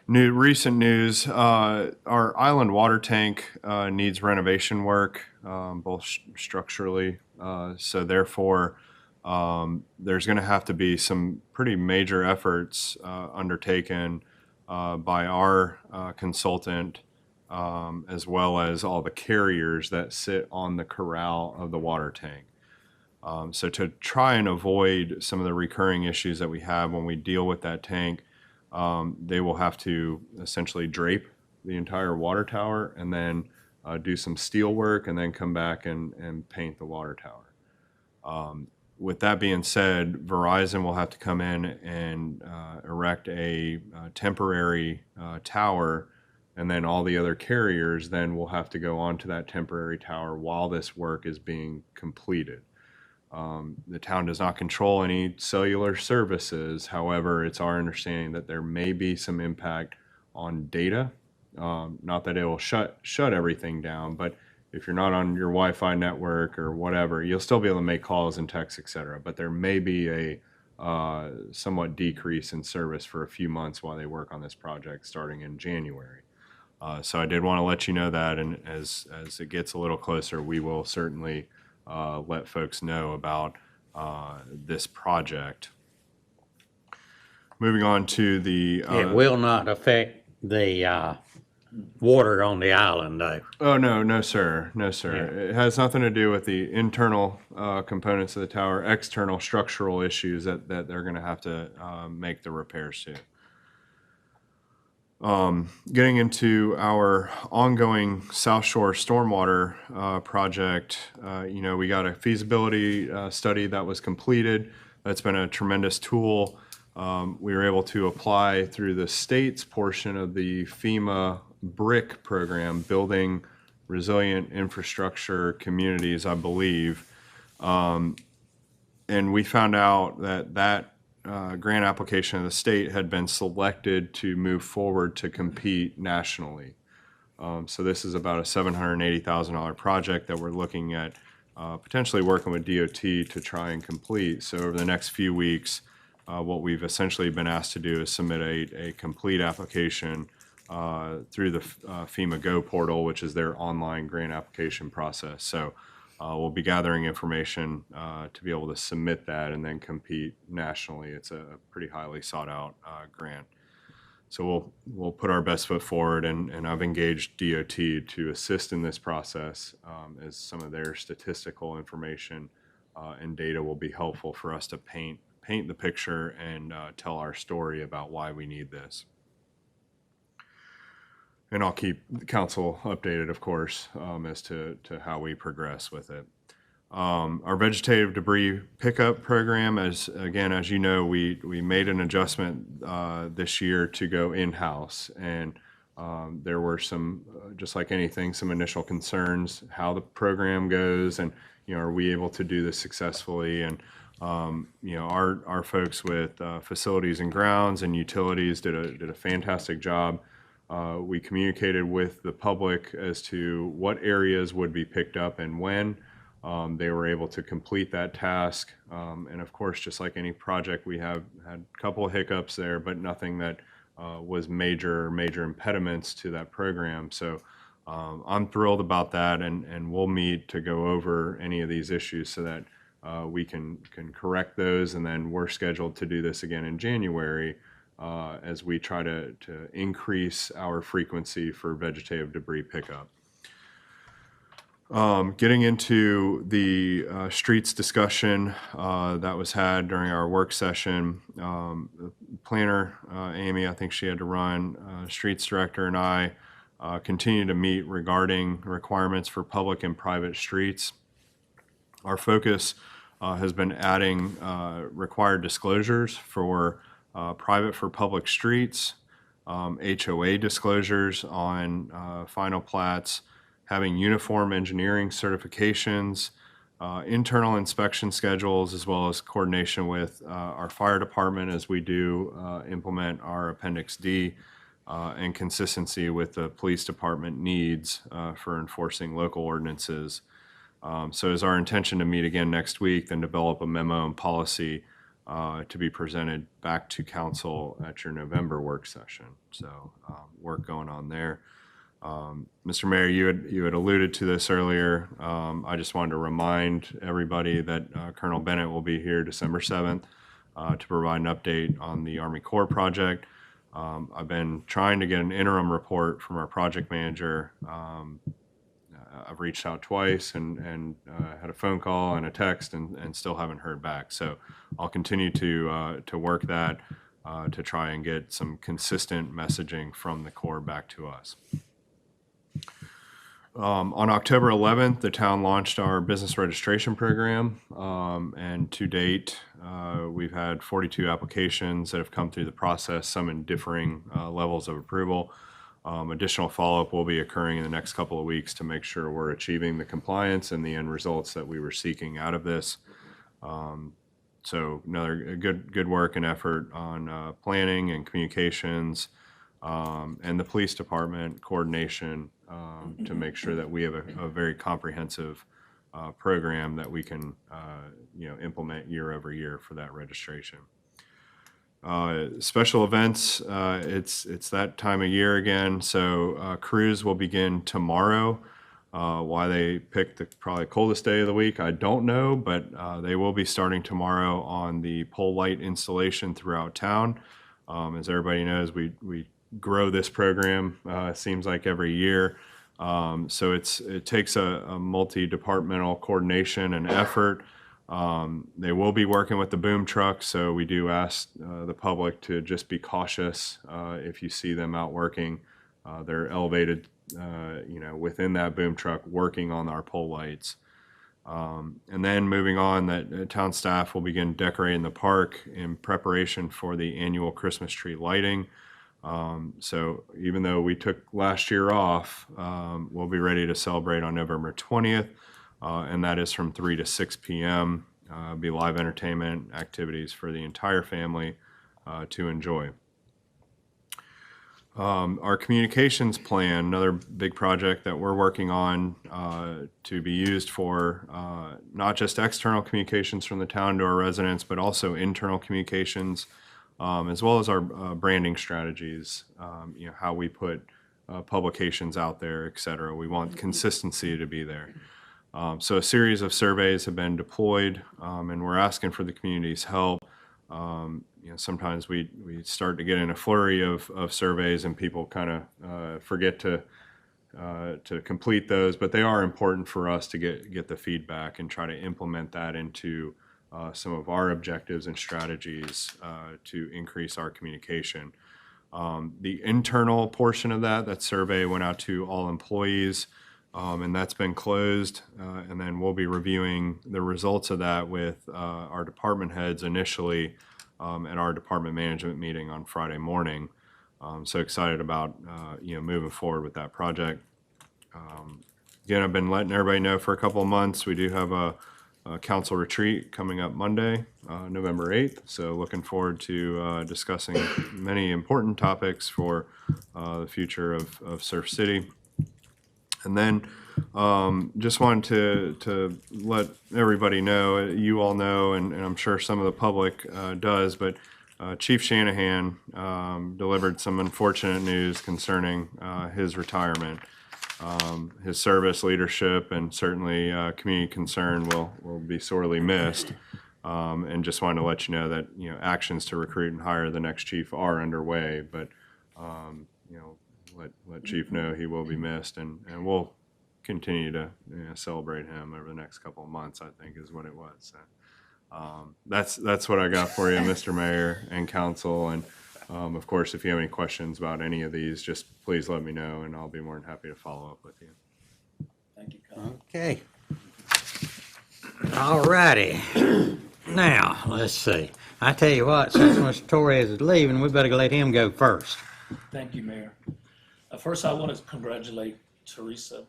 recent news. Our island water tank needs renovation work, both structurally. So therefore, there's going to have to be some pretty major efforts undertaken by our consultant, as well as all the carriers that sit on the corral of the water tank. So to try and avoid some of the recurring issues that we have when we deal with that tank, they will have to essentially drape the entire water tower and then do some steel work and then come back and paint the water tower. With that being said, Verizon will have to come in and erect a temporary tower, and then all the other carriers then will have to go onto that temporary tower while this work is being completed. The town does not control any cellular services. However, it's our understanding that there may be some impact on data. Not that it will shut everything down, but if you're not on your Wi-Fi network or whatever, you'll still be able to make calls and texts, et cetera. But there may be a somewhat decrease in service for a few months while they work on this project starting in January. So I did want to let you know that, and as it gets a little closer, we will certainly let folks know about this project. Moving on to the... It will not affect the water on the island, though. Oh, no, sir. No, sir. It has nothing to do with the internal components of the tower, external structural issues that they're going to have to make the repairs to. Getting into our ongoing South Shore Stormwater project, we got a feasibility study that was completed. That's been a tremendous tool. We were able to apply through the state's portion of the FEMA BRIC program, Building Resilient Infrastructure Communities, I believe. And we found out that grant application of the state had been selected to move forward to compete nationally. So this is about a $780,000 project that we're looking at potentially working with DOT to try and complete. So over the next few weeks, what we've essentially been asked to do is submit a complete application through the FEMA Go portal, which is their online grant application process. So we'll be gathering information to be able to submit that and then compete nationally. It's a pretty highly sought out grant. So we'll put our best foot forward, and I've engaged DOT to assist in this process, as some of their statistical information and data will be helpful for us to paint the picture and tell our story about why we need this. And I'll keep the council updated, of course, as to how we progress with it. Our vegetative debris pickup program, as you know, we made an adjustment this year to go in-house. And there were some, just like anything, some initial concerns, how the program goes, and, are we able to do this successfully? And, our folks with facilities and grounds and utilities did a fantastic job We communicated with the public as to what areas would be picked up and when. They were able to complete that task. And of course, just like any project, we have had a couple of hiccups there, but nothing that was major impediments to that program. So I'm thrilled about that, and we'll meet to go over any of these issues so that we can correct those. And then we're scheduled to do this again in January as we try to increase our frequency for vegetative debris pickup. Getting into the streets discussion that was had during our work session, the planner, Amy, I think she had to run, streets director and I continue to meet regarding requirements for public and private streets. Our focus has been adding required disclosures for private for public streets, HOA disclosures on final plats, having uniform engineering certifications, internal inspection schedules, as well as coordination with our fire department as we do implement our Appendix D, and consistency with the police department needs for enforcing local ordinances. So it's our intention to meet again next week, then develop a memo and policy to be presented back to council at your November work session. So work going on there. Mr. Mayor, you had alluded to this earlier. I just wanted to remind everybody that Colonel Bennett will be here December 7th to provide an update on the Army Corps project. I've been trying to get an interim report from our project manager. I've reached out twice and had a phone call and a text and still haven't heard back. So I'll continue to work that to try and get some consistent messaging from the Corps back to us. On October 11th, the town launched our business registration program, and to date, we've had 42 applications that have come through the process, some in differing levels of approval. Additional follow-up will be occurring in the next couple of weeks to make sure we're achieving the compliance and the end results that we were seeking out of this. So another good work and effort on planning and communications, and the police department coordination to make sure that we have a very comprehensive program that we can implement year over year for that registration. Special events, it's that time of year again, so cruise will begin tomorrow. Why they picked the probably coldest day of the week, I don't know, but they will be starting tomorrow on the pole light installation throughout town. As everybody knows, we grow this program, seems like every year. So it takes a multi-departmental coordination and effort. They will be working with the boom truck, so we do ask the public to just be cautious if you see them out working. They're elevated, within that boom truck working on our pole lights. And then moving on, that town staff will begin decorating the park in preparation for the annual Christmas tree lighting. So even though we took last year off, we'll be ready to celebrate on November 20th, and that is from 3 to 6 p.m. Be live entertainment activities for the entire family to enjoy. Our communications plan, another big project that we're working on to be used for not just external communications from the town to our residents, but also internal communications, as well as our branding strategies, how we put publications out there, et cetera. We want consistency to be there. So a series of surveys have been deployed, and we're asking for the community's help. Sometimes we start to get in a flurry of surveys and people kind of forget to complete those, but they are important for us to get the feedback and try to implement that into some of our objectives and strategies to increase our communication. The internal portion of that survey went out to all employees, and that's been closed, and then we'll be reviewing the results of that with our department heads initially at our department management meeting on Friday morning. So excited about moving forward with that project. Again, I've been letting everybody know for a couple of months. We do have a council retreat coming up Monday, November 8th. So looking forward to discussing many important topics for the future of Surf City. And then just wanted to let everybody know, you all know, and I'm sure some of the public does, but Chief Shanahan delivered some unfortunate news concerning his retirement. His service, leadership, and certainly community concern will be sorely missed. And just wanted to let you know that, actions to recruit and hire the next chief are underway, but, let Chief know he will be missed, and we'll continue to celebrate him over the next couple of months, I think is what it was. So, that's what I got for you, Mr. Mayor and Council. And of course, if you have any questions about any of these, just please let me know, and I'll be more than happy to follow up with you. Thank you, Kyle. Okay. All righty. Now, let's see. I tell you what, since Mr. Torres is leaving, we better let him go first. Thank you, Mayor. First, I want to congratulate Teresa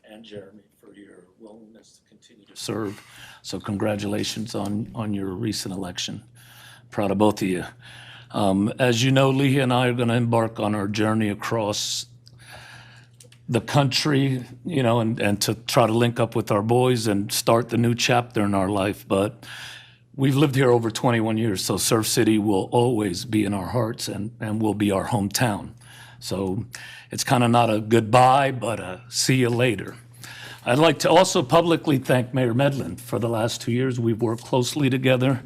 and Jeremy for your willingness to continue to serve. So congratulations on your recent election. Proud of both of you. As you know, Leah and I are going to embark on our journey across the country, and to try to link up with our boys and start the new chapter in our life. But we've lived here over 21 years, so Surf City will always be in our hearts and will be our hometown. So it's kind of not a goodbye, but a see you later. I'd like to also publicly thank Mayor Medlin. For the last 2 years, we've worked closely together.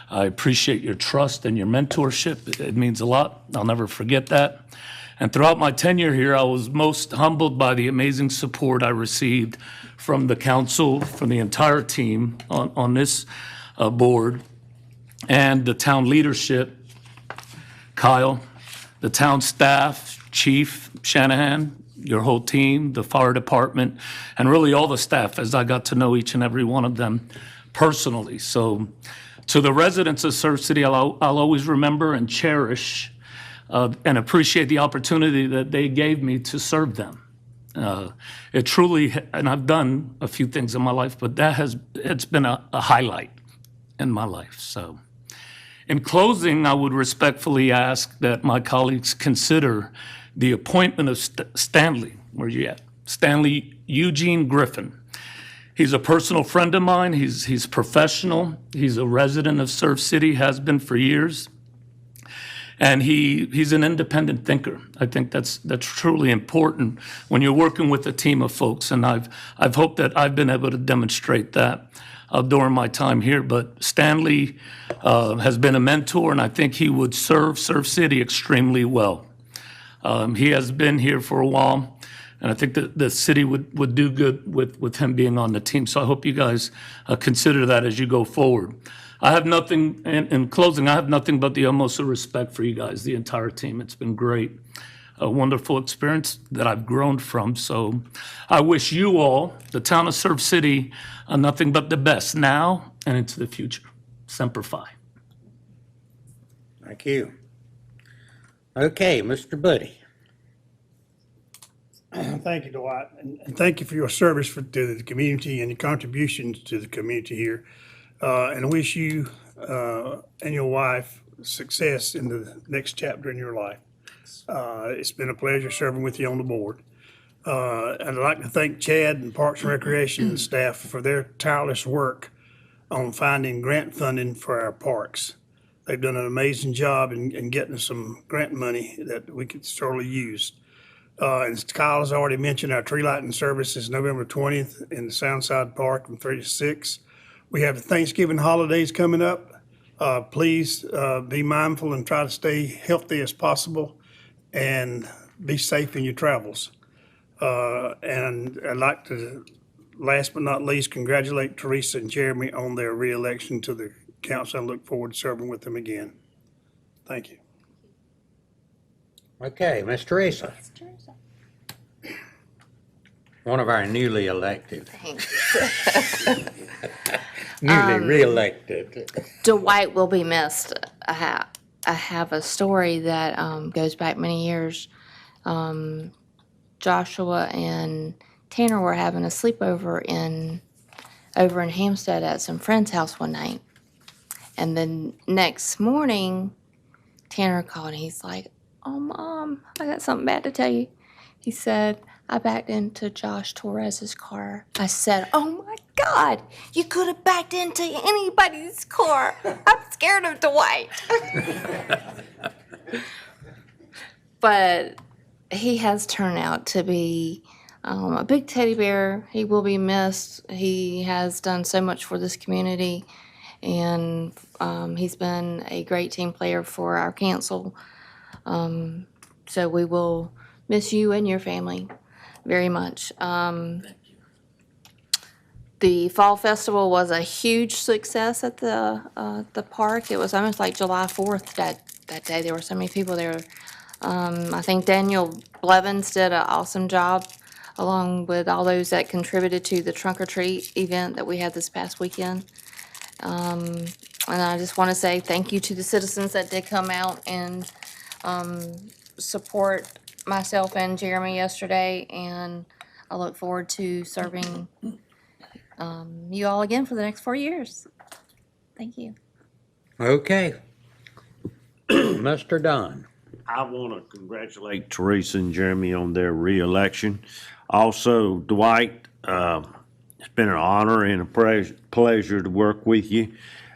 I appreciate your trust and your mentorship. It means a lot. I'll never forget that. And throughout my tenure here, I was most humbled by the amazing support I received from the council, from the entire team on this board, and the town leadership, Kyle, the town staff, Chief Shanahan, your whole team, the fire department, and really all the staff, as I got to know each and every one of them personally. So to the residents of Surf City, I'll always remember and cherish and appreciate the opportunity that they gave me to serve them. It truly, and I've done a few things in my life, but it's been a highlight in my life. So in closing, I would respectfully ask that my colleagues consider the appointment of Stanley, where's you at? Stanley Eugene Griffin. He's a personal friend of mine. He's professional. He's a resident of Surf City, has been for years. And he's an independent thinker. I think that's truly important when you're working with a team of folks. And I've hoped that I've been able to demonstrate that during my time here. But Stanley has been a mentor, and I think he would serve Surf City extremely well. He has been here for a while, and I think that the city would do good with him being on the team. So I hope you guys consider that as you go forward. I have nothing, in closing, I have nothing but the utmost of respect for you guys, the entire team. It's been great, a wonderful experience that I've grown from. So I wish you all, the town of Surf City, nothing but the best now and into the future. Semper Fi. Thank you. Okay, Mr. Buddy. Thank you, Dwight, and thank you for your service to the community and your contributions to the community here. And I wish you and your wife success in the next chapter in your life. It's been a pleasure serving with you on the board. I'd like to thank Chad and Parks and Recreation staff for their tireless work on finding grant funding for our parks. They've done an amazing job in getting some grant money that we could sorely use. And Kyle has already mentioned our tree lighting service is November 20th in the Soundside Park from 3 to 6. We have the Thanksgiving holidays coming up. Please be mindful and try to stay healthy as possible and be safe in your travels. And I'd like to, last but not least, congratulate Teresa and Jeremy on their re-election to the council. I look forward to serving with them again. Thank you. Okay, Ms. Teresa. One of our newly elected. Thanks. Newly re-elected. Dwight will be missed. I have a story that goes back many years. Joshua and Tanner were having a sleepover in over in Hampstead at some friend's house one night. And then next morning, Tanner called and he's like, "Oh, Mom, I got something bad to tell you." He said, "I backed into Josh Torres's car." I said, "Oh my God, you could have backed into anybody's car. I'm scared of Dwight." But he has turned out to be a big teddy bear. He will be missed. He has done so much for this community, and he's been a great team player for our council. So we will miss you and your family very much. The Fall Festival was a huge success at the park. It was almost like July 4th that day. There were so many people there. I think Daniel Blevins did an awesome job, along with all those that contributed to the trunk or treat event that we had this past weekend. And I just want to say thank you to the citizens that did come out and support myself and Jeremy yesterday, and I look forward to serving you all again for the next 4 years. Thank you. Okay. Mr. Dunn. I want to congratulate Teresa and Jeremy on their reelection. Also, Dwight, it's been an honor and a pleasure to work with you.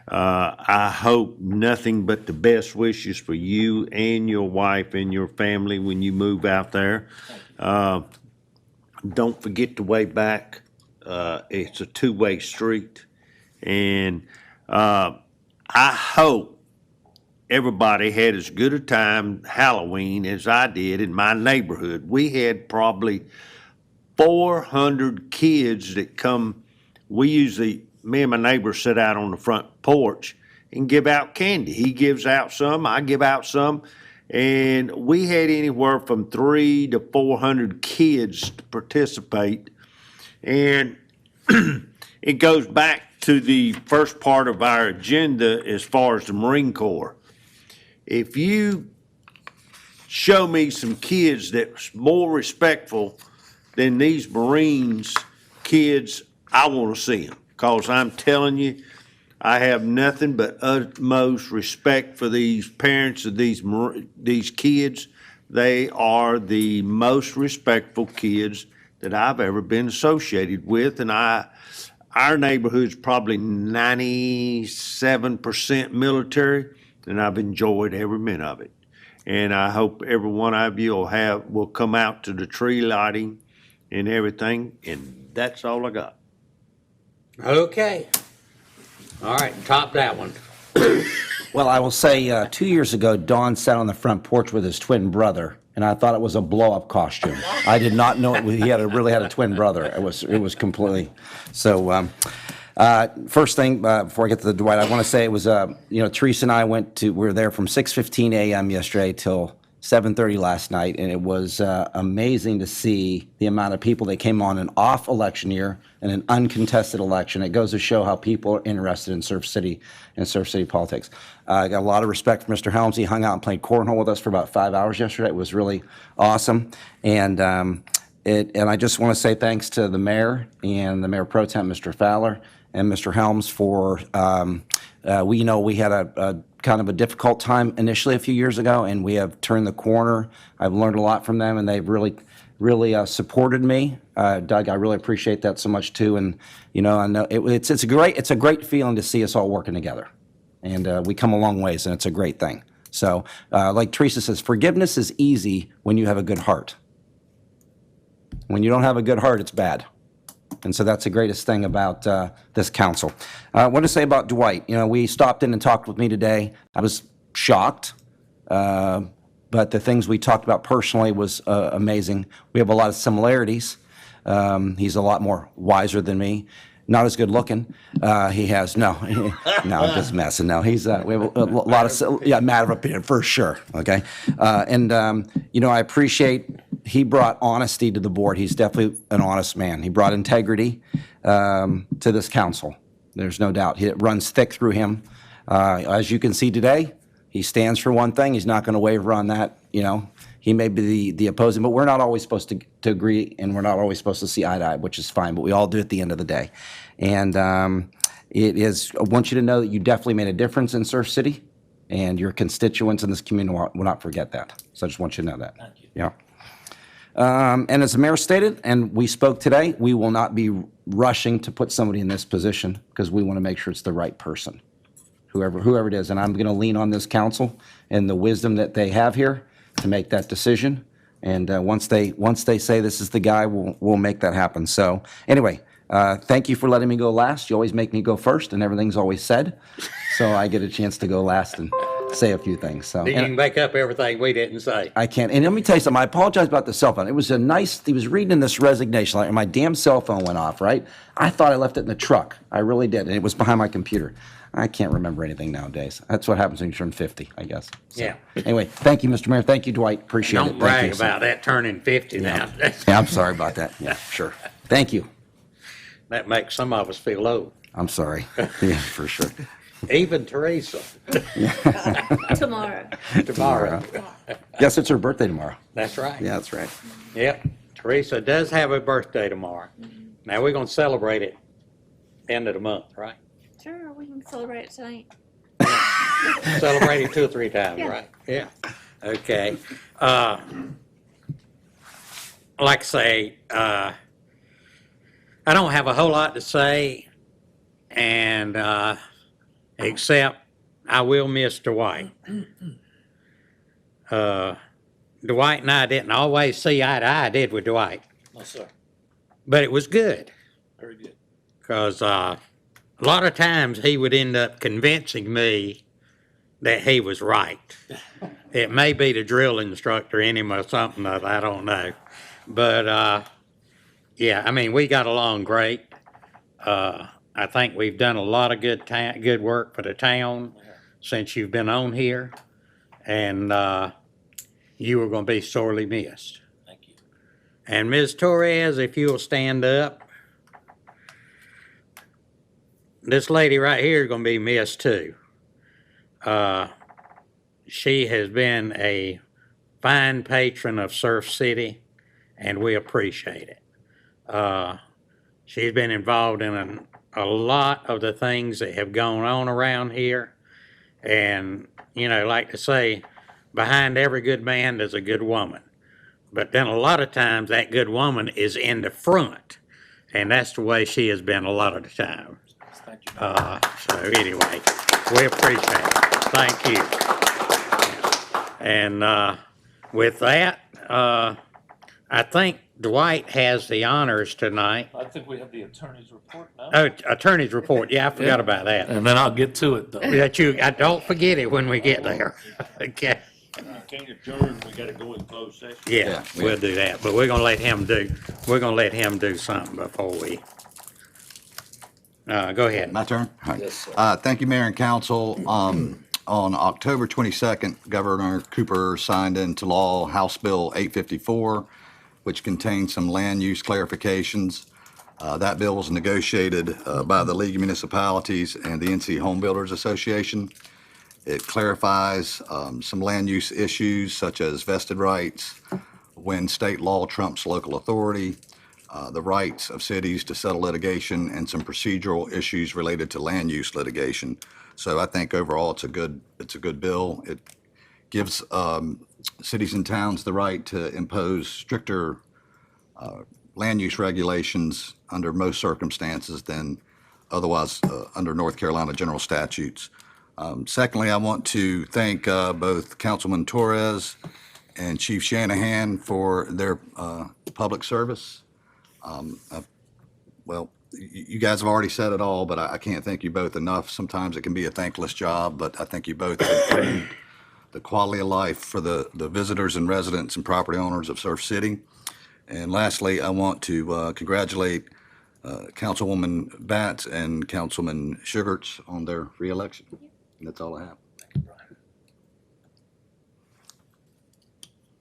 I hope nothing but the best wishes for you and your wife and your family when you move out there. Don't forget to wave back. It's a two-way street. And I hope everybody had as good a time Halloween as I did in my neighborhood. We had probably 400 kids that come. Me and my neighbor sit out on the front porch and give out candy. He gives out some, I give out some. And we had anywhere from 300 to 400 kids to participate. And it goes back to the first part of our agenda as far as the Marine Corps. If you show me some kids that's more respectful than these Marines kids, I want to see them. Because I'm telling you, I have nothing but utmost respect for these parents of these kids. They are the most respectful kids that I've ever been associated with. And our neighborhood's probably 97% military, and I've enjoyed every minute of it. And I hope every one of you will come out to the tree lighting and everything. And that's all I got. Okay. All right, top that one. Well, I will say, 2 years ago, Don sat on the front porch with his twin brother, and I thought it was a blow-up costume. I did not know he really had a twin brother. It was completely, so, first thing, before I get to the Dwight, I want to say it was, Teresa and I we were there from 6:15 a.m. yesterday till 7:30 last night, and it was amazing to see the amount of people that came on an off election year and an uncontested election. It goes to show how people are interested in Surf City and Surf City politics. I got a lot of respect for Mr. Helms. He hung out and played cornhole with us for about 5 hours yesterday. It was really awesome, and I just want to say thanks to the mayor and the mayor pro-tem, Mr. Fowler, and Mr. Helms for. We had a kind of a difficult time initially a few years ago, and we have turned the corner. I've learned a lot from them, and they've really supported me. Doug, I really appreciate that so much too. And I know it's a great feeling to see us all working together, and we come a long ways, and it's a great thing. So, like Teresa says, forgiveness is easy when you have a good heart. When you don't have a good heart, it's bad. And so that's the greatest thing about this council. I want to say about Dwight. We stopped in and talked with me today. I was shocked, but the things we talked about personally was amazing. We have a lot of similarities. He's a lot more wiser than me. Not as good looking. He has no, I'm just messing. No, we have a lot of matter of opinion for sure. Okay, I appreciate. He brought honesty to the board. He's definitely an honest man. He brought integrity to this council. There's no doubt. It runs thick through him. As you can see today, he stands for one thing. He's not going to waver on that. He may be the opposing, but we're not always supposed to agree, and we're not always supposed to see eye to eye, which is fine, but we all do at the end of the day. And it is, I want you to know that you definitely made a difference in Surf City, and your constituents in this community will not forget that. So I just want you to know that. Thank you. Yeah. And as the mayor stated, and we spoke today, we will not be rushing to put somebody in this position because we want to make sure it's the right person, whoever it is. And I'm going to lean on this council and the wisdom that they have here to make that decision. And once they say this is the guy, we'll make that happen. So anyway, thank you for letting me go last. You always make me go first, and everything's always said. So I get a chance to go last and say a few things. So You can make up everything we didn't say. I can't. And let me tell you something. I apologize about the cell phone. It was he was reading this resignation letter, and my damn cell phone went off, right? I thought I left it in the truck. I really did. And it was behind my computer. I can't remember anything nowadays. That's what happens when you turn 50, I guess. So, Yeah. Anyway, thank you, Mr. Mayor. Thank you, Dwight. Appreciate it. Don't Thank brag you. about that turning 50 now. Yeah, I'm sorry about that. Yeah, sure. Thank you. That makes some of us feel old. I'm sorry. Yeah, for sure. Even Teresa. Tomorrow. Tomorrow. Yes, it's her birthday tomorrow. That's right. Yeah, that's right. Yep. Teresa does have a birthday tomorrow. Now we're going to celebrate it end of the month, right? Sure, we can celebrate it tonight. Celebrate it 2 or 3 times, Yeah. right? Yeah. Okay. Like I say, I don't have a whole lot to say, and except I will miss Dwight. Dwight and I didn't always see eye to eye, did we, Dwight? No, sir. But it was good, Very good. because a lot of times he would end up convincing me that he was right. It may be the drill instructor in him or something, that I don't know. But, yeah, I mean, we got along great. I think we've done a lot of good work for the town since you've been on here. And you are going to be sorely missed. Thank you. And Ms. Torres, if you'll stand up. This lady right here is going to be missed too. She has been a fine patron of Surf City, and we appreciate it. She's been involved in a lot of the things that have gone on around here. And, you know, like to say, behind every good man, there's a good woman. But then a lot of times that good woman is in the front. And that's the way she has been a lot of the time. Thank you. So anyway, we appreciate it. Thank you. And with that, I think Dwight has the honors tonight. I think we have the attorney's report now. Oh, attorney's report. Yeah, I forgot about that. And then I'll get to it, though. Don't forget it when we get there. Okay. Can't adjourn, we gotta go in closed session. Yeah, we'll do that. But we're gonna let him do something before we. Go ahead. My turn? All right. Yes, sir. Thank you, Mayor and Council. On October 22nd, Governor Cooper signed into law House Bill 854, which contains some land use clarifications. That bill was negotiated by the League of Municipalities and the NC Home Builders Association. It clarifies some land use issues such as vested rights, when state law trumps local authority, the rights of cities to settle litigation, and some procedural issues related to land use litigation. So I think overall it's a good bill. It gives cities and towns the right to impose stricter land use regulations under most circumstances than otherwise under North Carolina general statutes. Secondly, I want to thank both Councilman Torres and Chief Shanahan for their public service. Well, you guys have already said it all, but I can't thank you both enough. Sometimes it can be a thankless job, but I think you both have improved the quality of life for the visitors and residents and property owners of Surf City. And lastly, I want to congratulate Councilwoman Batts and Councilman Shugarts on their reelection. And that's all I have.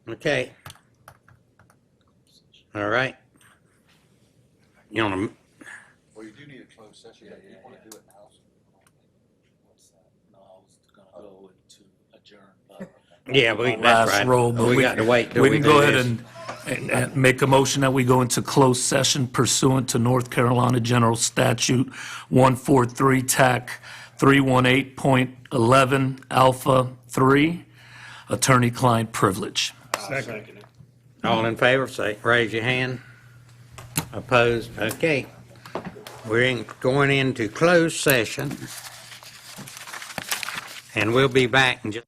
Okay. All right. You want to? Well, you do need a closed session. You want to do it now? What's that? No, I was gonna go into adjourn, but Yeah, that's last right. roll, but We got to wait till we we can do go ahead this. and make a motion that we go into closed session pursuant to North Carolina General Statute 143, TAC 318.11 Alpha 3, attorney-client privilege. All in favor, say, raise your hand. Opposed? Okay. Going into closed session. And we'll be back in just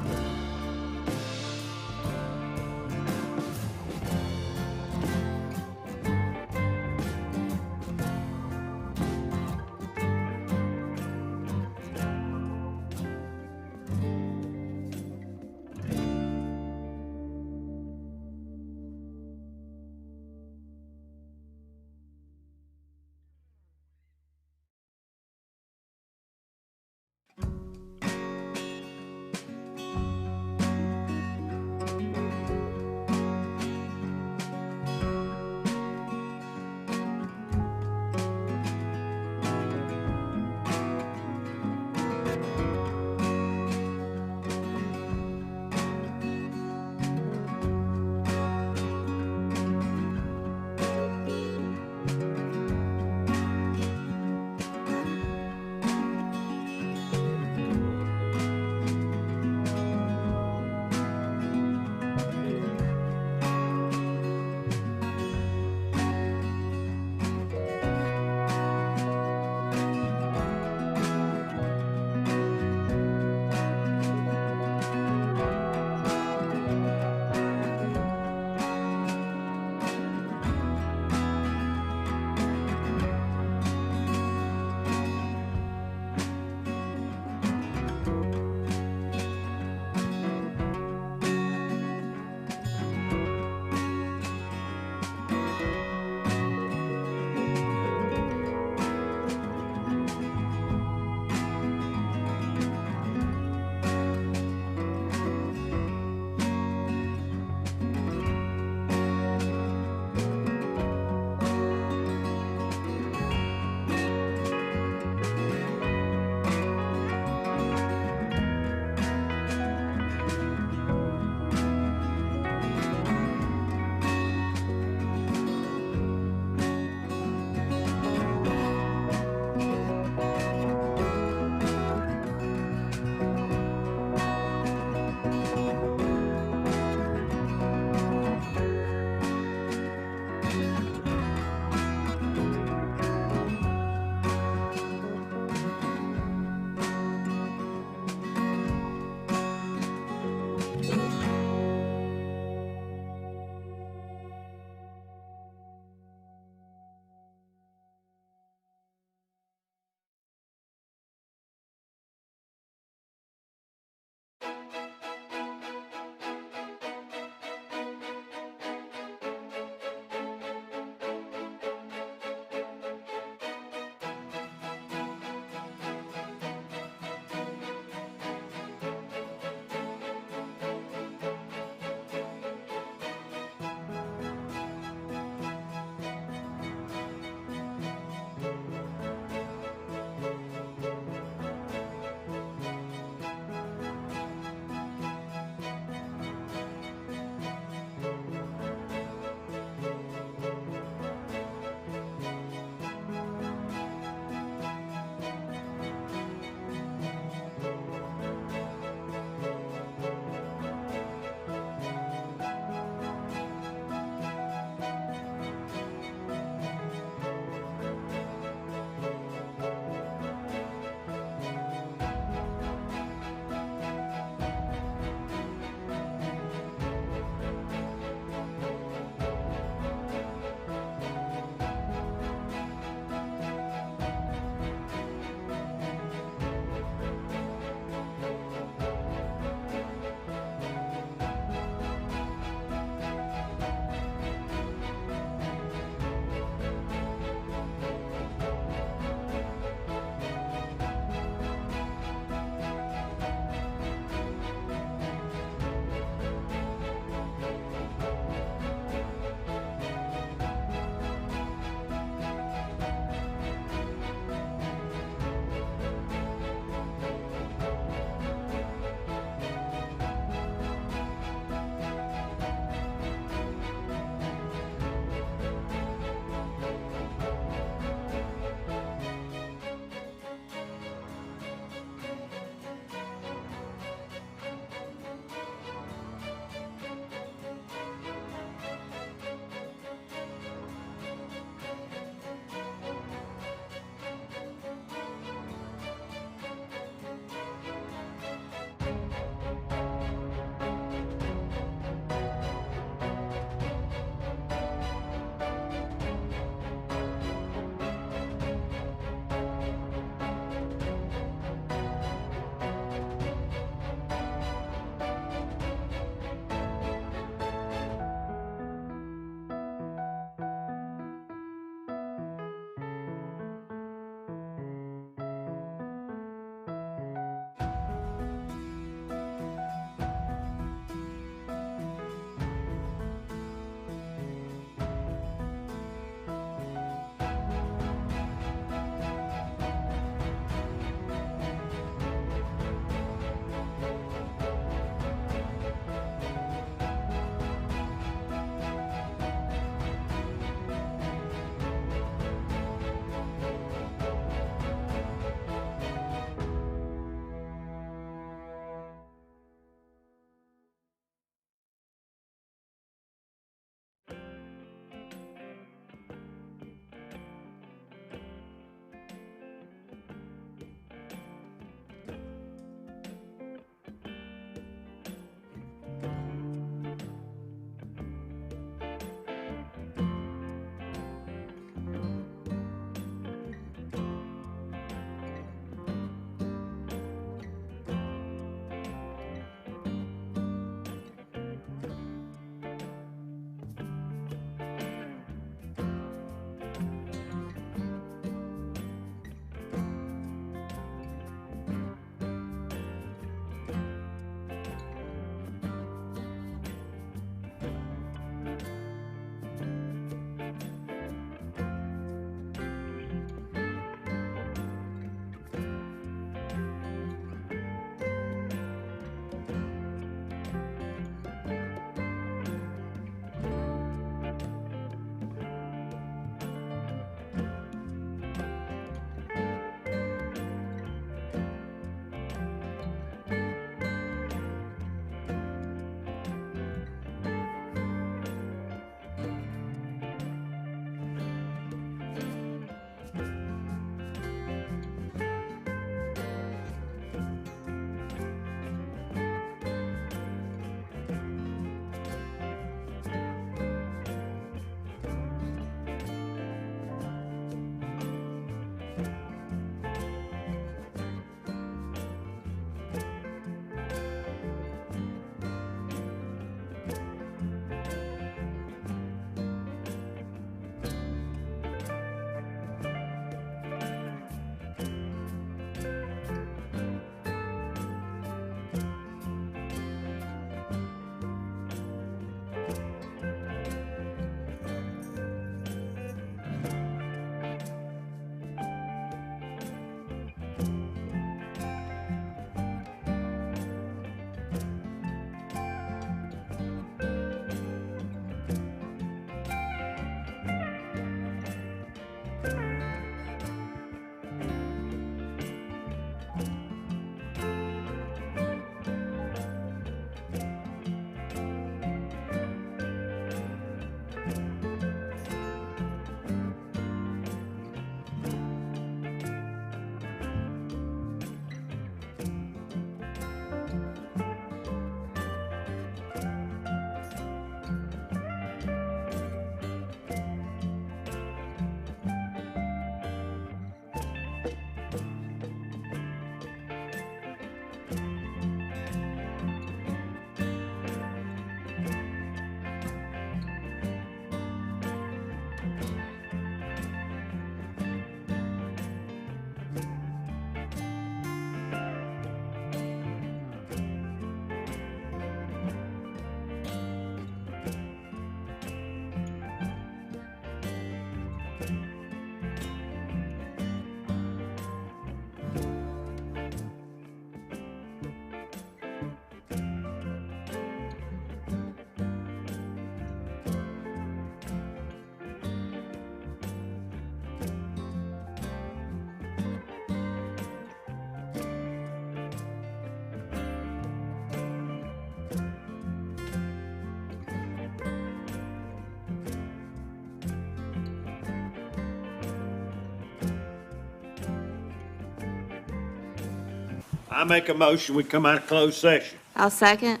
I make a motion, we come out of closed session. I'll second.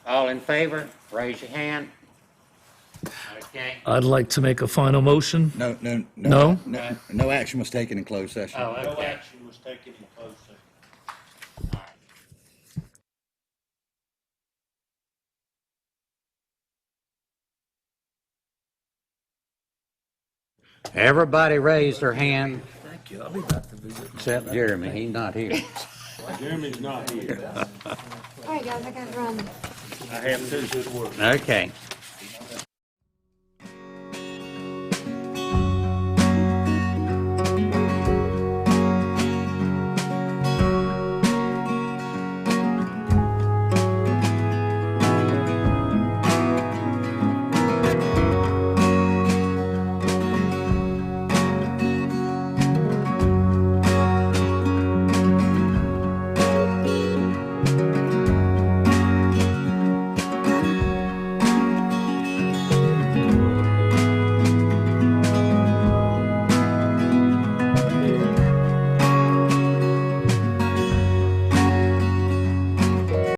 All in favor, raise your hand. Okay. I'd like to make a final motion. No, no, No? no action was taken in closed session. Oh, No okay. action was taken in closed session. Everybody raised their hand. Thank you. I'll be back to visit. Except Jeremy, he's not here. Jeremy's not here. All right, guys, I gotta run. I have to. Okay.